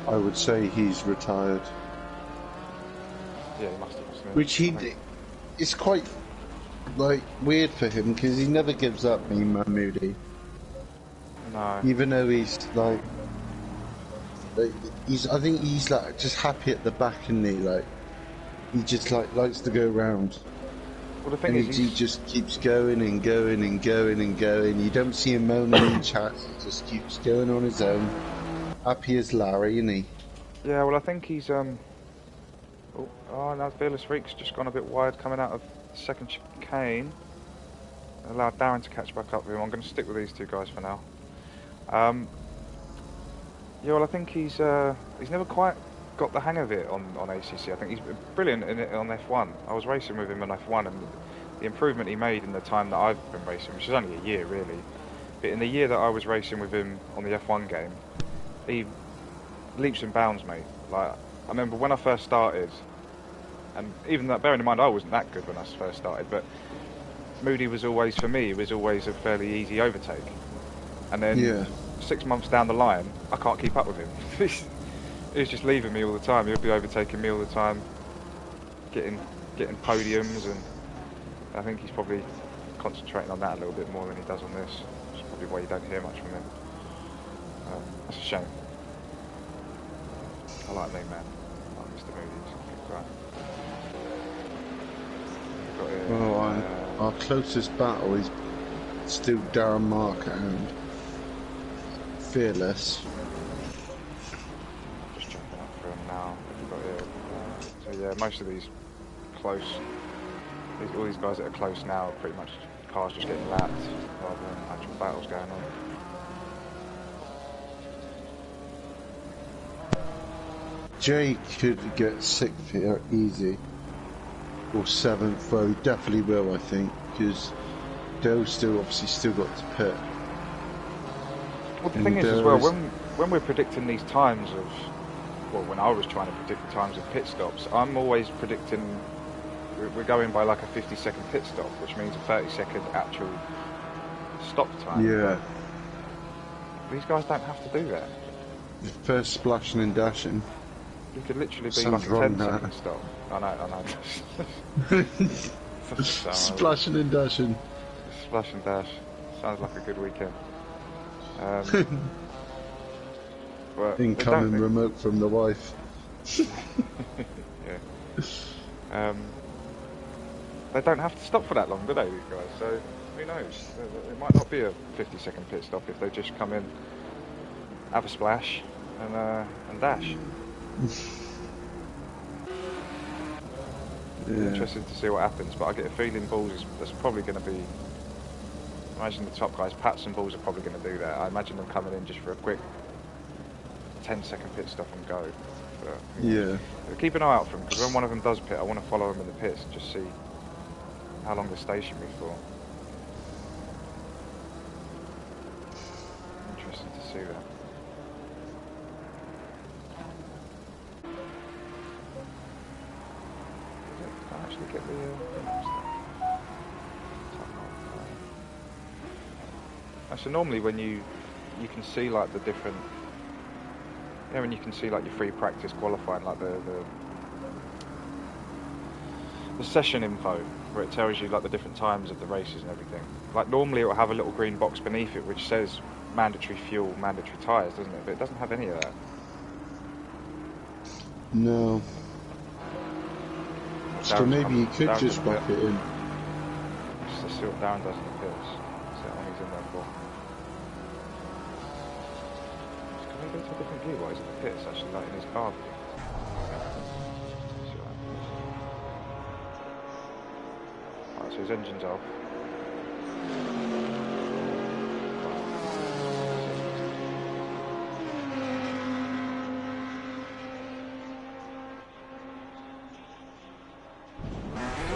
I would say he's retired. Yeah, he must have. Which it's quite like weird for him because he never gives up, Mean Man Moody. No. Even though he's like I think he's like just happy at the back, isn't he? Like he just likes to go round. Well, the thing is, he just keeps going and going and going and going. You don't see him moaning in chats. He just keeps going on his own. Happy as Larry, isn't he? Yeah, well, I think he's Oh no, Fearless Freak's just gone a bit wide coming out of the second chicane. Allowed Darren to catch back up with him. I'm going to stick with these two guys for now. Yeah, well, I think he's never quite got the hang of it on ACC. I think he's brilliant in it on F1. I was racing with him on F1, and the improvement he made in the time that I've been racing, which is only a year really, but in the year that I was racing with him on the F1 game, he leaps and bounds, mate. Like, I remember when I first started, and even that, bearing in mind I wasn't that good when I first started, but Moody was always, for me, was always a fairly easy overtake. And then 6 months down the line, I can't keep up with him. He's just leaving me all the time. He'll be overtaking me all the time, getting podiums, and I think he's probably concentrating on that a little bit more than he does on this. Which is probably why you don't hear much from him. That's a shame. I like Mean Man. I like Mr. Moody. Right. Well, our closest battle is still Darren Mark and Fearless. Just jumping up for him now. So yeah, most of these close, all these guys that are close now are pretty much cars just getting lapped rather than actual battles going on. Jay could get 6th here easy, or 7th, though he definitely will, I think, because Doe's still got to pit. Well, the thing is as well, when we're predicting these times of, well, when I was trying to predict the times of pit stops, I'm always predicting we're going by like a 50-second pit stop, which means a 30-second actual stop time. Yeah. But these guys don't have to do that. First splashing and dashing. You could literally be Sounds like a wrong, 10-second stop. I know. Splashing and dashing. Splash and dash. Sounds like a good weekend. Incoming remote from the wife. Yeah. They don't have to stop for that long, do they, these guys? So who knows? It might not be a 50-second pit stop if they just come in, have a splash, and dash. Interested to see what happens, but I get a feeling Bulls that's probably going to be. I imagine the top guys, Pats and Bulls, are probably going to do that. I imagine them coming in just for a quick 10-second pit stop and go. But, yeah. Keep an eye out for them, because when one of them does pit, I want to follow them in the pits and just see how long they're stationary for. Interesting to see that. Can I actually get the so normally when you can see like the different, when you can see like your free practice qualifying, like the session info where it tells you like the different times of the races and everything. Like normally it will have a little green box beneath it which says mandatory fuel, mandatory tyres, doesn't it? But it doesn't have any of that. No. So maybe you could just buff it in. Just to see what Darren does in the pits. See how long he's in there for. Can we go to a different view while he's in the pits, actually, like in his car view? Alright, so his engine's off.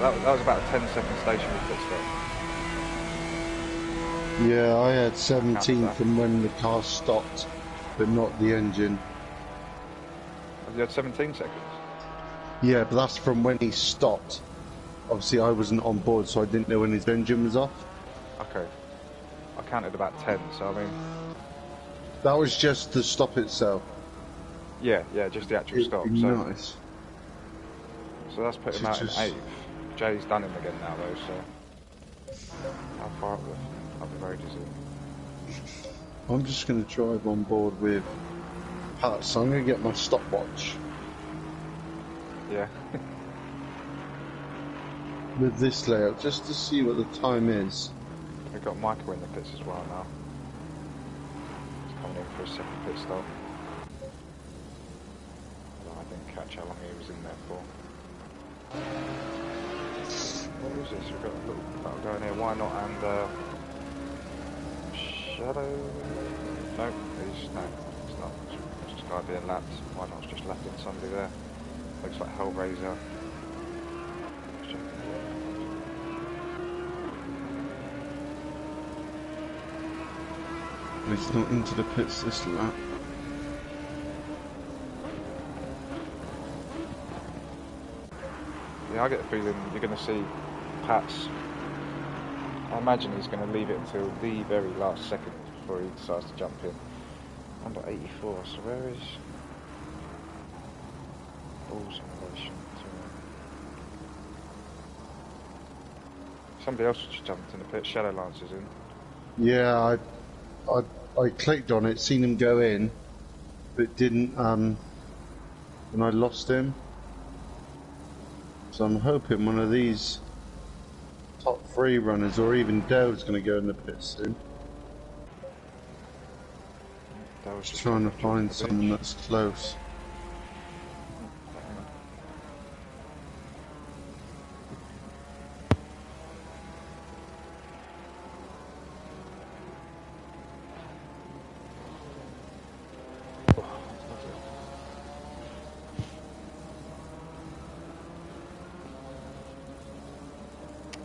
That was about a 10-second stationary pit stop. Yeah, I had 17 from when the car stopped, but not the engine. You had 17 seconds? Yeah, but that's from when he stopped. Obviously, I wasn't on board, so I didn't know when his engine was off. Okay. I counted about 10, so I mean... That was just the stop itself. Yeah, just the actual stop. So, nice. So that's put him out in 8th. Jay's done him again now though, so... How far up the road is it? I'm just going to drive on board with Pat, so I'm going to get my stopwatch. Yeah. With this layout, just to see what the time is. We've got Michael in the pits as well now. He's coming in for a second pit stop. Although I didn't catch how long he was in there for. What was this? We've got a little battle going here. Why not? And Shadow? No, he's not. It's just a guy being lapped. Why not? It's just lapping somebody there. Looks like Hellraiser. He's not into the pits this lap. Yeah, I get the feeling you're going to see Pat's. I imagine he's going to leave it until the very last second before he decides to jump in. Number 84, so where is balls in relation to... Somebody else just jumped in the pit. Shadow Lance is in. Yeah, I clicked on it, seen him go in, but didn't, and I lost him. So I'm hoping one of these top 3 runners, or even Dale's going to go in the pit soon. Just trying to find someone that's close.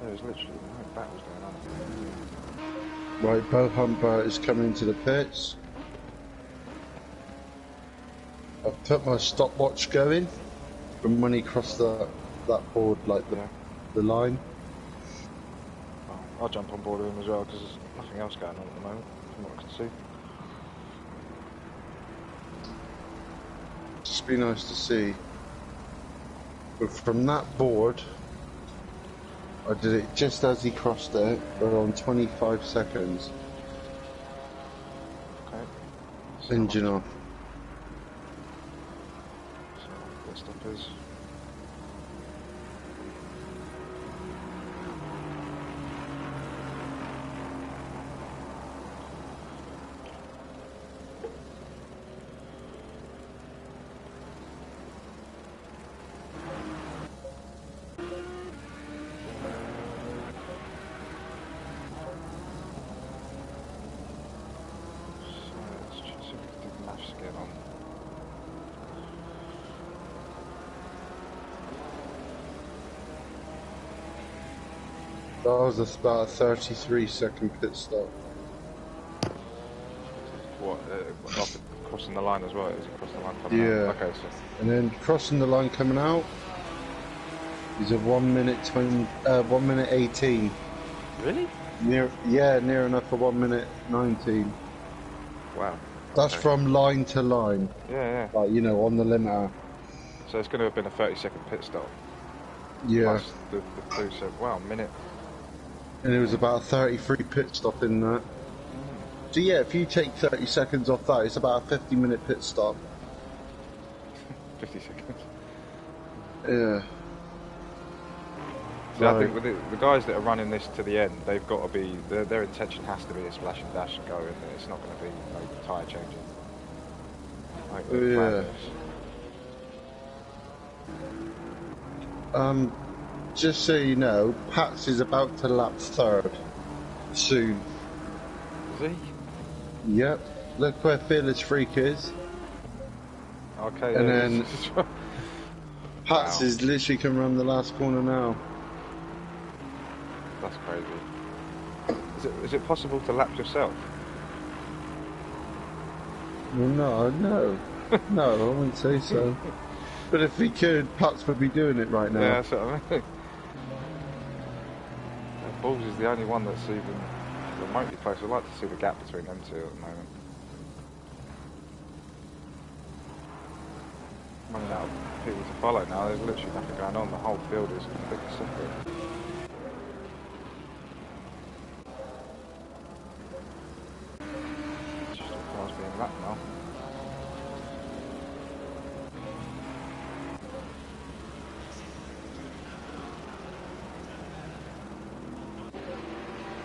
There's literally no battles going on. Right, Bo Humper is coming into the pits. I've put my stopwatch going from when he crossed that board, like the line. Well, I'll jump on board with him as well because there's nothing else going on at the moment from what I can see. Just be nice to see. But from that board, I did it just as he crossed it, around 25 seconds. Okay. Engine off. So, pit stoppers. That was about a 33-second pit stop. What? After crossing the line as well? Is it crossing the line coming out? Yeah. Okay, so And then crossing the line coming out is a 1 minute 1 minute 18. really? Near enough for 1 minute 19. Wow. That's Okay. from line to line. Yeah. Like, you know, on the limiter. So it's going to have been a 30-second pit stop. Yeah. Plus the 2 so wow, minute. And it was about a 33 pit stop in that. So yeah, if you take 30 seconds off that, it's about a 50-minute pit stop. 50 seconds. Yeah. See, I think with the guys that are running this to the end, they've got to be, their intention has to be a splash and dash and go in there. It's not going to be no tyre changing. Like, just so you know, Pats is about to lap third. Soon. Is he? Yep. Look where Fearless Freak is. Okay, And yeah, then Pats is literally can run the last corner now. That's crazy. Is it possible to lap yourself? Well, no, no, I wouldn't say so. But if he could, Pats would be doing it right now. Yeah, that's what I mean. Balls is the only one that's even remotely close. I'd like to see the gap between them two at the moment. Running out of people to follow now. There's literally nothing going on. The whole field is completely separate. It's just all cars being lapped now.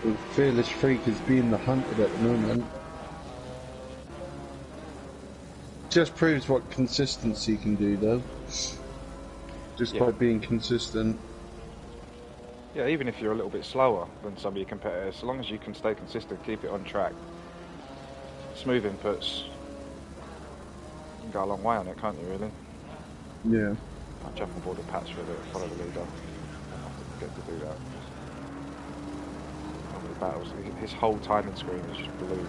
The Fearless Freak is being the hunted at the moment. Just proves what consistency can do, though. Just by being consistent. Yeah, even if you're a little bit slower than some of your competitors, so long as you can stay consistent, keep it on track, smooth inputs, you can go a long way on it, can't you, really? Yeah. I'll jump on board the patch with it, follow the leader. I'll have to get to do that. Over the battles, his whole timing screen is just blue.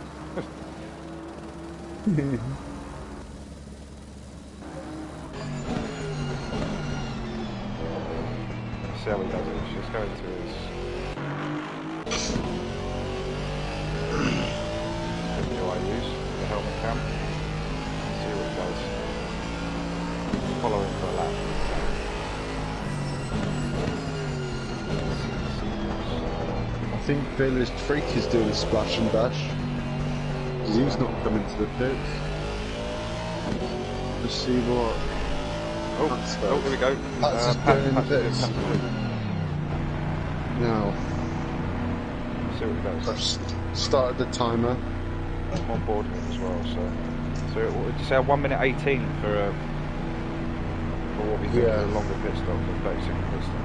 See how he does it. Just go into his video I use, the helmet cam. See what he does. Follow him for a lap. I think Fearless Freak is doing a splash and dash. Because he's not coming to the pits. Let's see what. Oh, here we go. Pats is going in the pits. Now. See what he does. I've started the timer. I'm on board with him as well, so what would you say, a 1 minute 18 for what we think is a longer pit stop, a 30-second pit stop?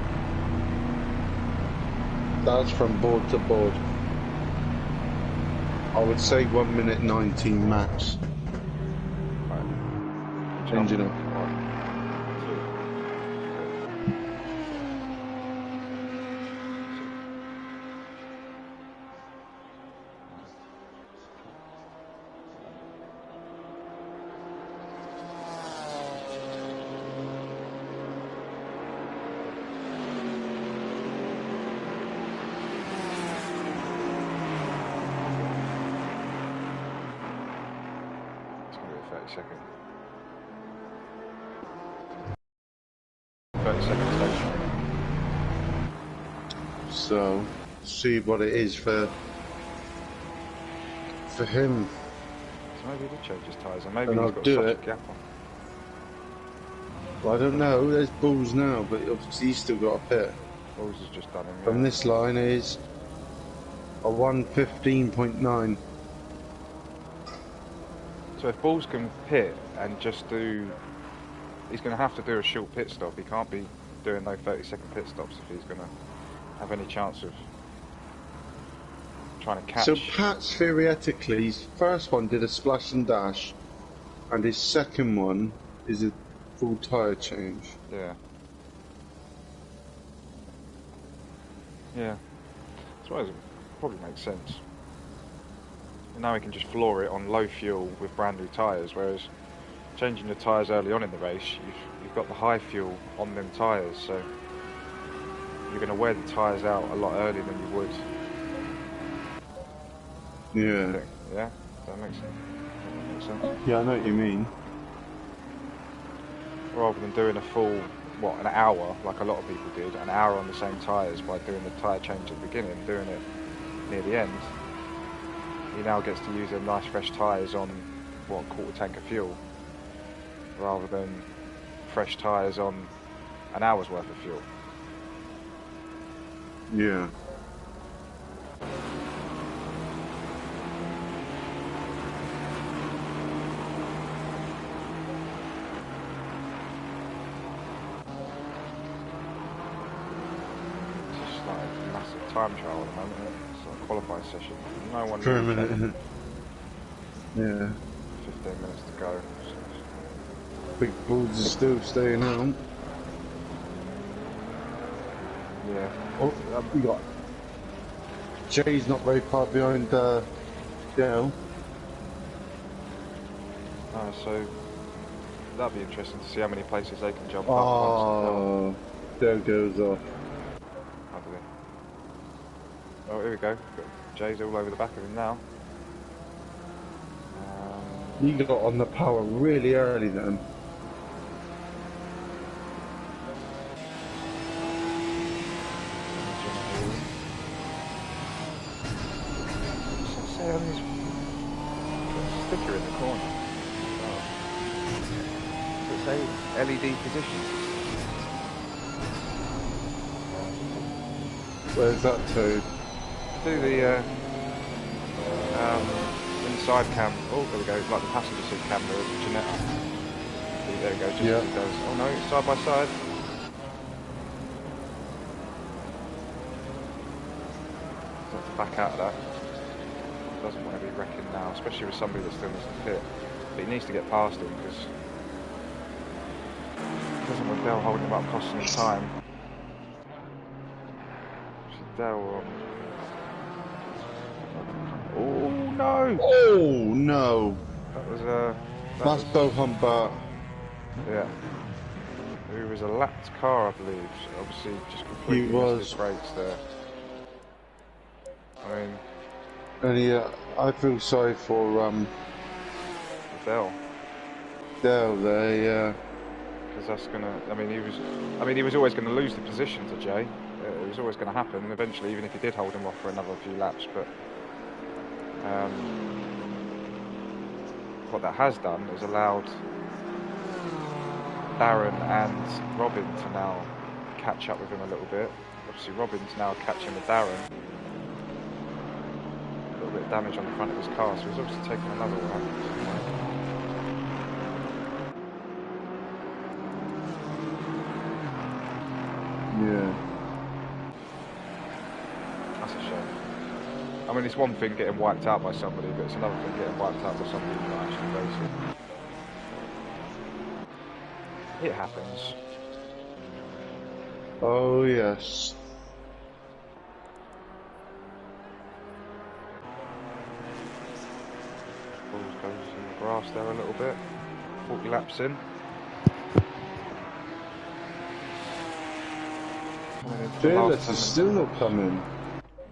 That's from board to board. I would say 1 minute 19 max. Right. Changing up. Second. 30-second station. So, see what it is for him. So maybe he did change his tyres, and maybe And he's I'll got do such it. a gap on. Well, I don't know, there's Bulls now, but obviously he's still got a pit. Balls has just done him. From this line is a 1:15.9. So if Balls can pit and just do, he's going to have to do a short pit stop. He can't be doing no 30-second pit stops if he's going to have any chance of trying to catch. So Pat's theoretically, his first one did a splash and dash, and his second one is a full tyre change. Yeah. Yeah. I suppose it probably makes sense. And now we can just floor it on low fuel with brand new tyres, whereas changing the tyres early on in the race, you've got the high fuel on them tyres, so you're going to wear the tyres out a lot earlier than you would. Yeah. Yeah? That makes sense. Yeah, I know what you mean. Rather than doing a full, an hour, like a lot of people did, an hour on the same tyres by doing the tyre change at the beginning, doing it near the end, he now gets to use them nice fresh tyres on, a quarter tank of fuel, rather than fresh tyres on an hour's worth of fuel. Yeah. Time trial at the moment, isn't it? It's like a qualifying session. No one. For a minute. Yeah. 15 minutes to go. Big balls are still staying out. Yeah. Oh, we got. Jay's not very far behind Dale. So that'd be interesting to see how many places they can jump up. Oh, Dale goes off. Oh, here we go. Jay's all over the back of him now. You got on the power really early then. What's it say on his sticker in the corner? Does it say LED position? Where's that to? Do the inside cam. Oh, there we go. Like the passenger seat camera of Janetta. There we go. Just as it does. Oh no, it's side by side. So have to back out of that. Doesn't want to be wrecking now, especially with somebody that still needs to pit. But he needs to get past him because he doesn't want Dale holding him up, costing him time. Dale. Oh no! Oh no! That was That's Bohan Bart. Yeah. Who was a lapped car, I believe. So obviously, just completely missed his brakes there. I mean. And I feel sorry for Dale. Dale there, yeah. Because that's gonna. He was always going to lose the position to Jay. It was always going to happen eventually, even if he did hold him off for another few laps. But what that has done is allowed Darren and Robin to now catch up with him a little bit. Obviously, Robin's now catching with Darren. A little bit of damage on the front of his car, so he's obviously taking another one. Yeah. That's a shame. I mean, it's one thing getting wiped out by somebody, but it's another thing getting wiped out by somebody who's not actually racing. It happens. Oh yes. Balls goes in the grass there a little bit. 40 laps in. Fearless is still not coming.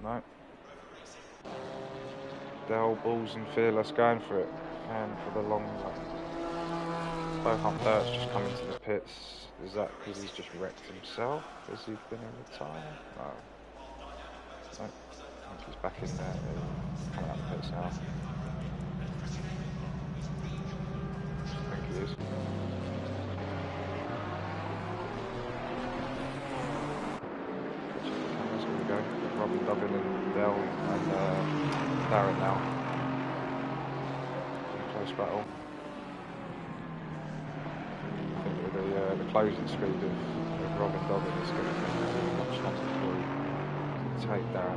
No. Dale, Balls and Fearless going for it. And for the long lap. Bohan Bert's just come into the pits. Is that because he's just wrecked himself? Has he been in the tyre? No. I think he's back in there. He's coming out of the pits now. I think he is. Here we go. Robin, Dublin and Dale and Darren now. Close battle. I think with the closing speed of Robin Dobbin is going to be much longer to take down.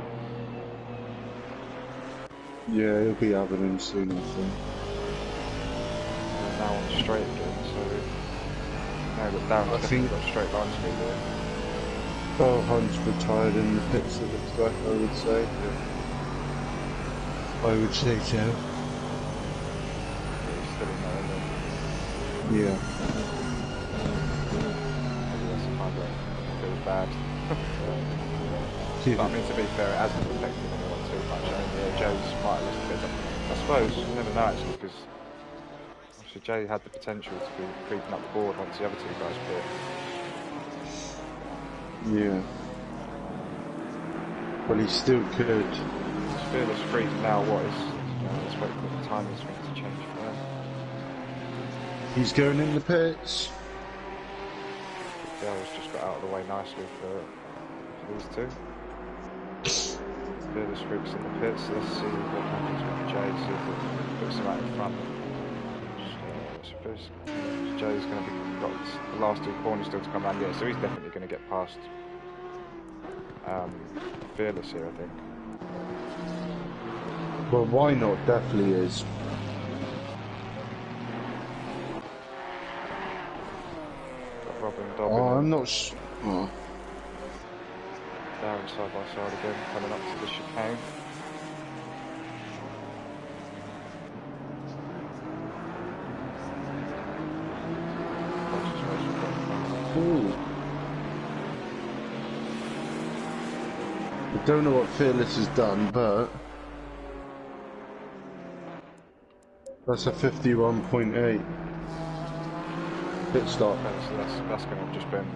Yeah, he'll be having him soon, I think. Now on straight again, so now that Darren's definitely got straight line speed there. Well, Hunt's retired in the pits, it looks like, I would say. I would say so. Yeah, he's still in there, isn't he? Yeah. Maybe that's kind of feels bad. But I mean, to be fair, it hasn't affected anyone too much. I mean, yeah, Joe's might have lost a bit. I suppose, you never know actually, because obviously Jay had the potential to be creeping up the board once the other two guys pit. Yeah. Well, he still could. It's Fearless freeze now. What is? Let's wait for the timing swing to change for them. He's going in the pits. Dale's just got out of the way nicely for these two. Fearless freaks in the pits. Let's see what happens with Jay. See if it puts him out in front. Jay's going to be got the last two corners still to come around. Yeah, so he's definitely going to get past Fearless here, I think. Well, why not? Definitely is. Got Robin Dobbin. Oh, I'm not sure. Oh. Darren side by side again, coming up to the chicane. Ooh. I don't know what Fearless has done, but that's a 51.8 pit stop. So that's going to have just been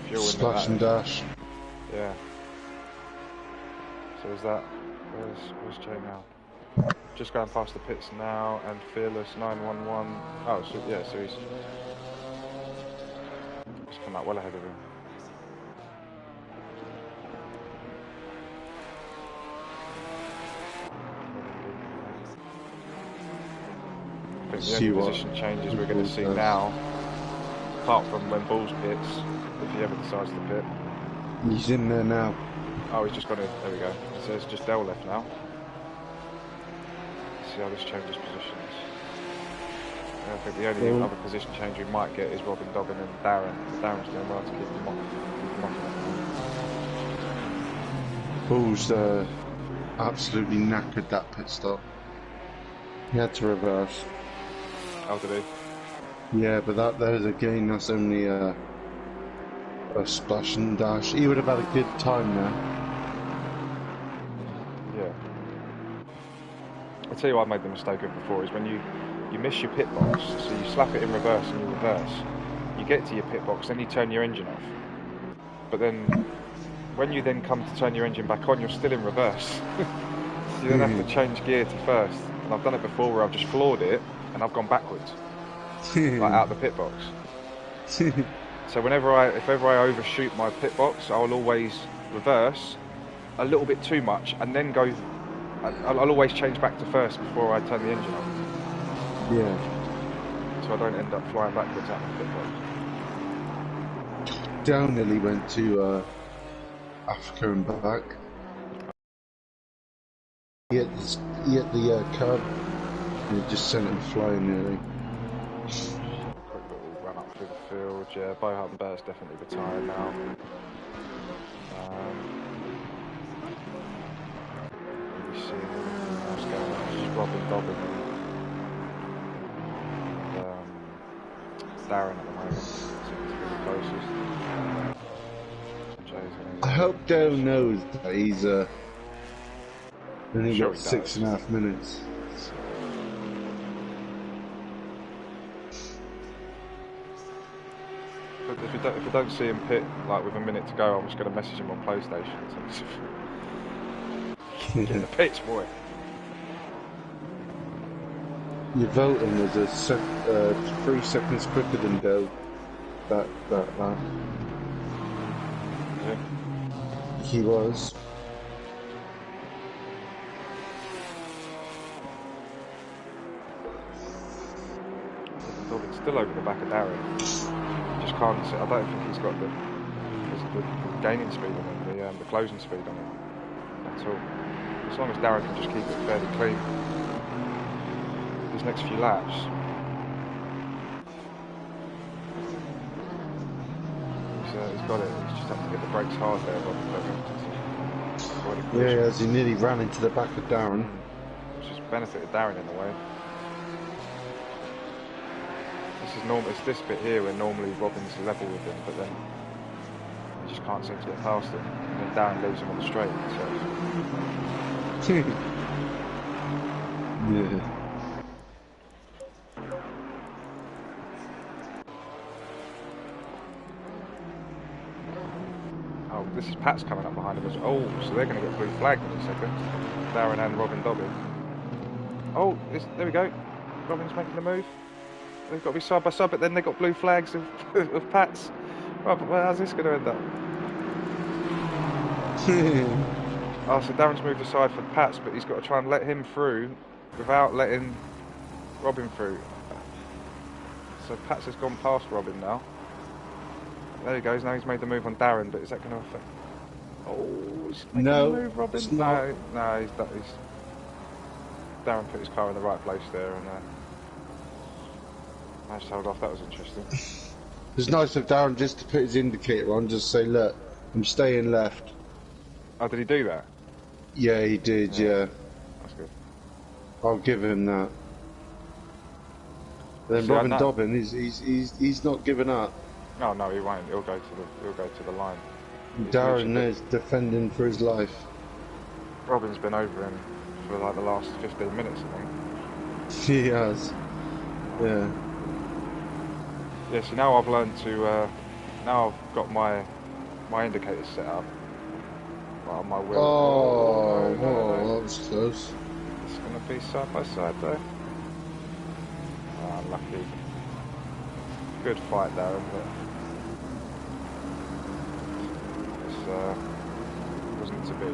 fueling Splash and dash. Yeah. So is that where's Jay now? Just going past the pits now, and Fearless 911. Oh, so yeah, so he's come out well ahead of him. I think the only position changes we're going to see now, apart from when Bulls pits, if he ever decides to pit. He's in there now. Oh, he's just gone in. There we go. So it's just Dell left now. Let's see how this changes positions. I think the only other position change we might get is Robin Dobbin and Darren. Darren's doing well to keep him off. Bulls absolutely knackered that pit stop. He had to reverse. Oh, did he? Yeah, but there's again, that's only a splash and dash. He would have had a good time there. Yeah. I'll tell you what I made the mistake of before is when you miss your pit box, so you slap it in reverse and you reverse, you get to your pit box, then you turn your engine off. But then, when you then come to turn your engine back on, you're still in reverse. So you then have to change gear to first. And I've done it before where I've just floored it and I've gone backwards. Like out the pit box. So if ever I overshoot my pit box, I'll always reverse a little bit too much and then go. I'll always change back to first before I turn the engine on. Yeah. So I don't end up flying backwards out the pit box. Down nearly went to Africa and back. He hit the curb and it just sent him flying nearly. Quick little run up through the field. Yeah, Bohart and Burt's definitely retired now. You see anything else going on? Just Robin Dobbin and Darren at the moment. Seems to be the closest. I hope Dale knows that he's only Sure got he 6.5 minutes. But if you don't see him pit like with a minute to go, I'm just going to message him on PlayStation. Get in the pits, boy. Your voting was 3 seconds quicker than Dale. That lap. Yeah. He was. Dobbin's still over the back of Darren. Just can't see. I don't think he's got the gaining speed on him, the closing speed on him at all. As long as Darren can just keep it fairly clean these next few laps. So he's got it. He's just had to get the brakes hard there. Yeah, as he nearly ran into the back of Darren. Which has benefited Darren in a way. This is normal. It's this bit here where normally Robin's level with him, but then he just can't seem to get past him. And then Darren leaves him on the straight. So. Yeah. Oh, this is Pat's coming up behind him as well. Oh, so they're going to get blue flagged in a second. Darren and Robin Dobbin. Oh, there we go. Robin's making the move. They've got to be side by side, but then they've got blue flags of Pat's. Right, but how's this going to end up? Oh, so Darren's moved aside for Pat's, but he's got to try and let him through without letting Robin through. So Pat's has gone past Robin now. There he goes, now he's made the move on Darren, but is that going to affect... Oh, he's making the move, Robin. No, he's Darren put his car in the right place there and managed to hold off. That was interesting. It's nice of Darren just to put his indicator on, just say, look, I'm staying left. Oh, did he do that? Yeah, he did, yeah. That's good. I'll give him that. Then Robin Dobbin, he's not giving up. Oh no, he won't. He'll go to the line. Darren is defending for his life. Robin's been over him for like the last 15 minutes, I think. He has. Yeah. Yeah. So now I've learned to. Now I've got my indicators set up. Well, my wheel. Oh, that was close. It's gonna be side by side though. Ah, lucky. Good fight, Darren, but wasn't to be.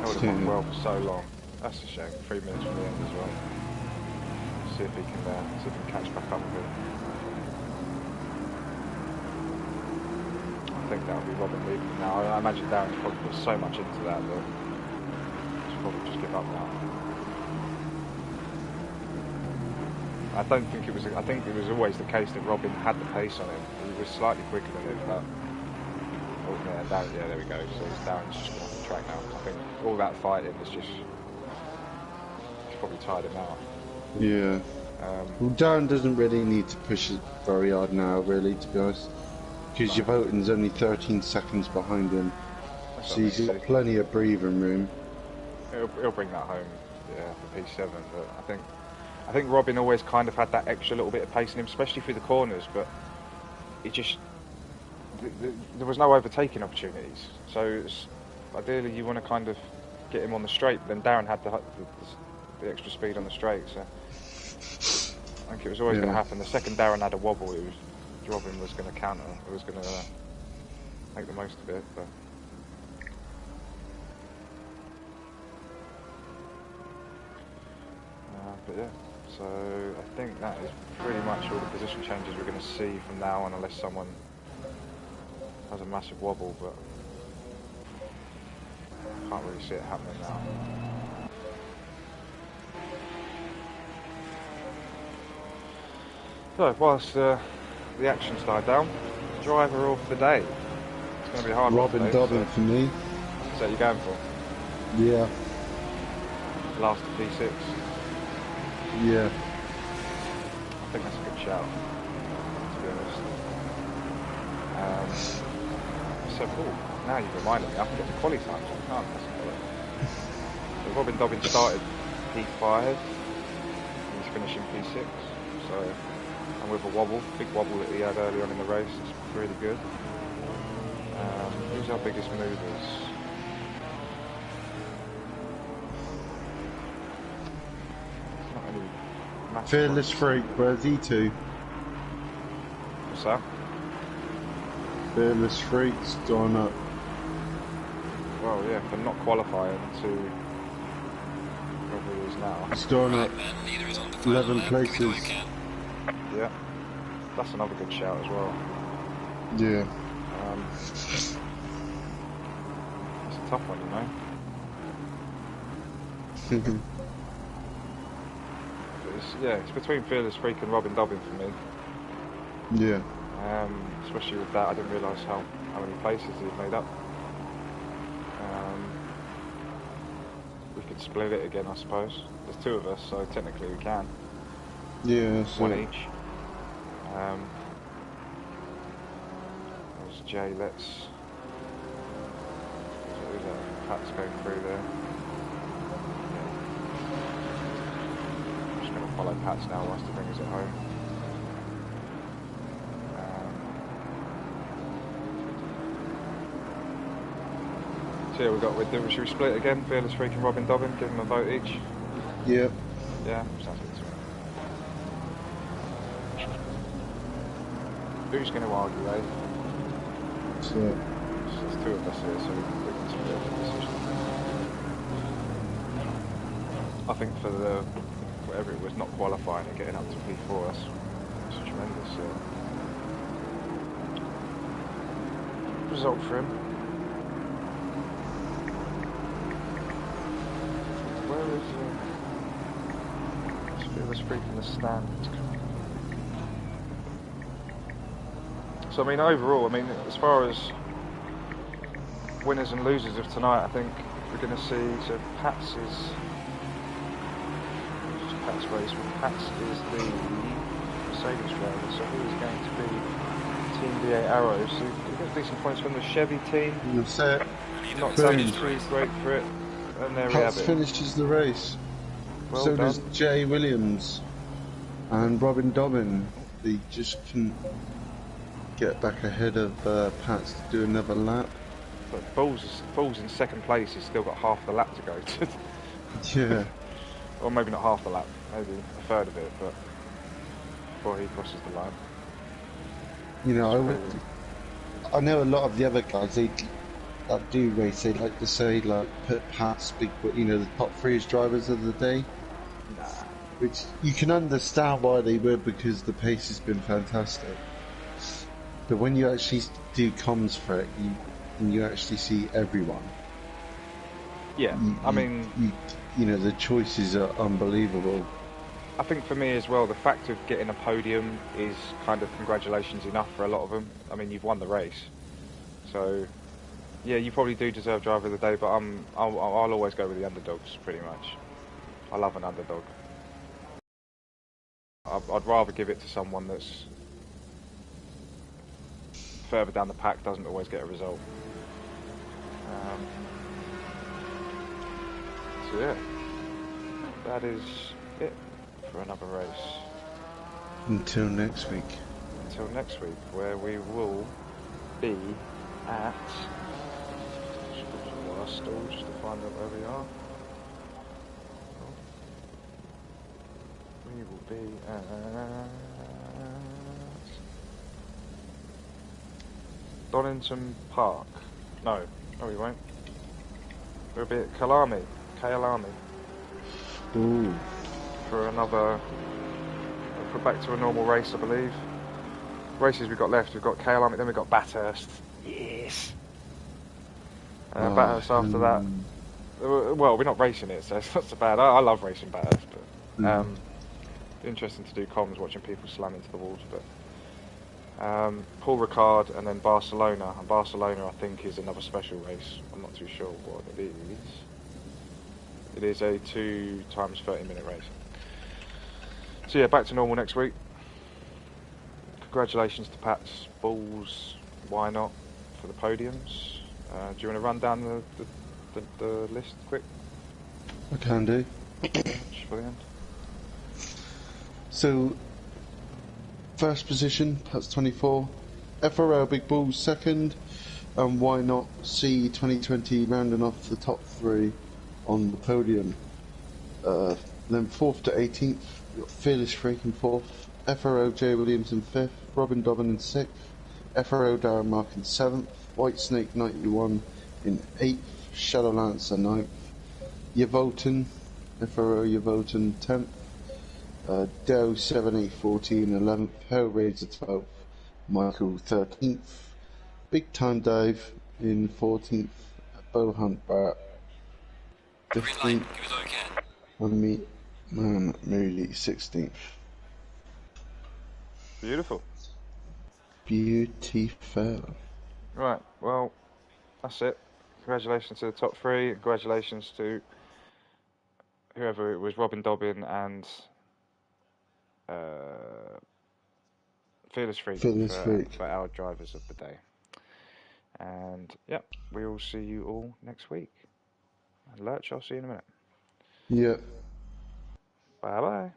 Held him on well for so long. That's a shame. 3 minutes from the end as well. See if he can catch back up a bit. I think that'll be Robin leading now. I imagine Darren's probably put so much into that he'll probably just give up now. I don't think it was. I think it was always the case that Robin had the pace on him. He was slightly quicker than him, but Darren, yeah, there we go. So Darren's just off the track now. I think all that fighting is just probably tired him out. Yeah. Well, Darren doesn't really need to push it very hard now, really, to be honest, because your voting's only 13 seconds behind him, so he's got plenty of breathing room. He'll bring that home, yeah, for P7. But I think Robin always kind of had that extra little bit of pace in him, especially through the corners, but it just... there was no overtaking opportunities. So ideally you want to kind of get him on the straight, but then Darren had the extra speed on the straight, so I think it was always going to happen. The second Darren had a wobble, Robin was going to counter, it was going to make the most of it. But yeah. So I think that is pretty much all the position changes we're going to see from now on, unless someone has a massive wobble, but I can't really see it happening now. So whilst the action's died down, driver of the day. It's going to be a hard one Robin today, Dobbin for me. Is that what you're going for? Yeah. Last P6. Yeah. I think that's a good shout, to be honest. So cool. Now you've reminded me, I can get the quali times on, can't I? So Robin Dobbin started P5, he's finishing P6, so, and with a wobble, big wobble that he had early on in the race, it's really good. Who's our biggest movers? Fearless Freak, where's he to? What's that? Fearless Freak's gone up. Well, yeah, for not qualifying to wherever he is now. He's gone up 11 places. Yeah, that's another good shout as well. Yeah. It's a tough one, you know. It's between Fearless Freak and Robin Dobbin for me. Yeah. Especially with that, I didn't realise how many places he'd made up. We could split it again, I suppose. There's 2 of us, so technically we can. Yeah, so... 1 each. There's Jay, let's... Pat's going through there. Yeah. I'm just going to follow Pat's now whilst he brings it home. So yeah, should we split again? Fearless Freak and Robin Dobbin, give them a vote each? Yep. Yeah, sounds good to me. Who's going to argue, eh? So... There's 2 of us here, so we can split the decision. I think for whatever it was, not qualifying and getting up to P4, that's a tremendous result for him. Where is Fearless Freak in the stand? So I mean, overall, as far as winners and losers of tonight, I think we're going to see. So Pat's race. Pat's is the Mercedes driver, so he is going to be Team V8 Arrows. So he got decent points from the Chevy team. That's it. Not done too great for it. And there we have Pat's it. finishes the race. Well so done. does Jay Williams and Robin Dobbin. They just couldn't get back ahead of Pat's to do another lap. But Bull's in second place. He's still got half the lap to go to. Yeah. Or maybe not half the lap, maybe a third of it, but before he crosses the line. You know, I know a lot of the other guys, that do race, they like to say, like, put Pat's big, the top 3 as drivers of the day. Nah. Which you can understand why they would, because the pace has been fantastic. But when you actually do comms for it, you actually see everyone. Yeah, the choices are unbelievable. I think for me as well, the fact of getting a podium is kind of congratulations enough for a lot of them. I mean, you've won the race, so yeah, you probably do deserve driver of the day. But I'll always go with the underdogs, pretty much. I love an underdog. I'd rather give it to someone that's further down the pack, doesn't always get a result. So yeah, that is it for another race. Until next week. Until next week, where we will be at... Just go to our stall just to find out where we are. We will be at... Donington Park. No, we won't. We'll be at Kalami. Ooh. For another... We're back to a normal race, I believe. Races we've got left, we've got Kalami, then we've got Bathurst. Yes! Bathurst after that. Well, we're not racing it, so it's not so bad. I love racing Bathurst, but... interesting to do comms, watching people slam into the walls, but... Paul Ricard and then Barcelona. And Barcelona, I think, is another special race. I'm not too sure what it is. It is a 2 times 30-minute race. So yeah, back to normal next week. Congratulations to Pat's, Bulls, why not, for the podiums. Do you want to run down the list quick? I can do. Just for the end. So, first position, Pat's 24. FRL Big Bulls second. And why not C 2020 rounding off the top 3 on the podium. Then 4th to 18th, we've got Fearless Freak in 4th. FRO Jay Williams in 5th. Robin Dobbin in 6th. FRO Darren Mark in 7th. White Snake 91 in 8th. Shadowlancer 9th. Yavoten, FRO Yavoten 10th. Dow 7814 11th. Hellraiser 12th. Michael 13th. Big Time Dive in 14th. Bowhunt Bart 15th. And me, man, Moody 16th. Beautiful. Beautiful. Right, well, that's it. Congratulations to the top three. Congratulations to whoever it was, Robin Dobbin and Fearless Freak Fearless Freak. for our drivers of the day. And yep, we will see you all next week. And Lurch, I'll see you in a minute. Yeah. Bye bye.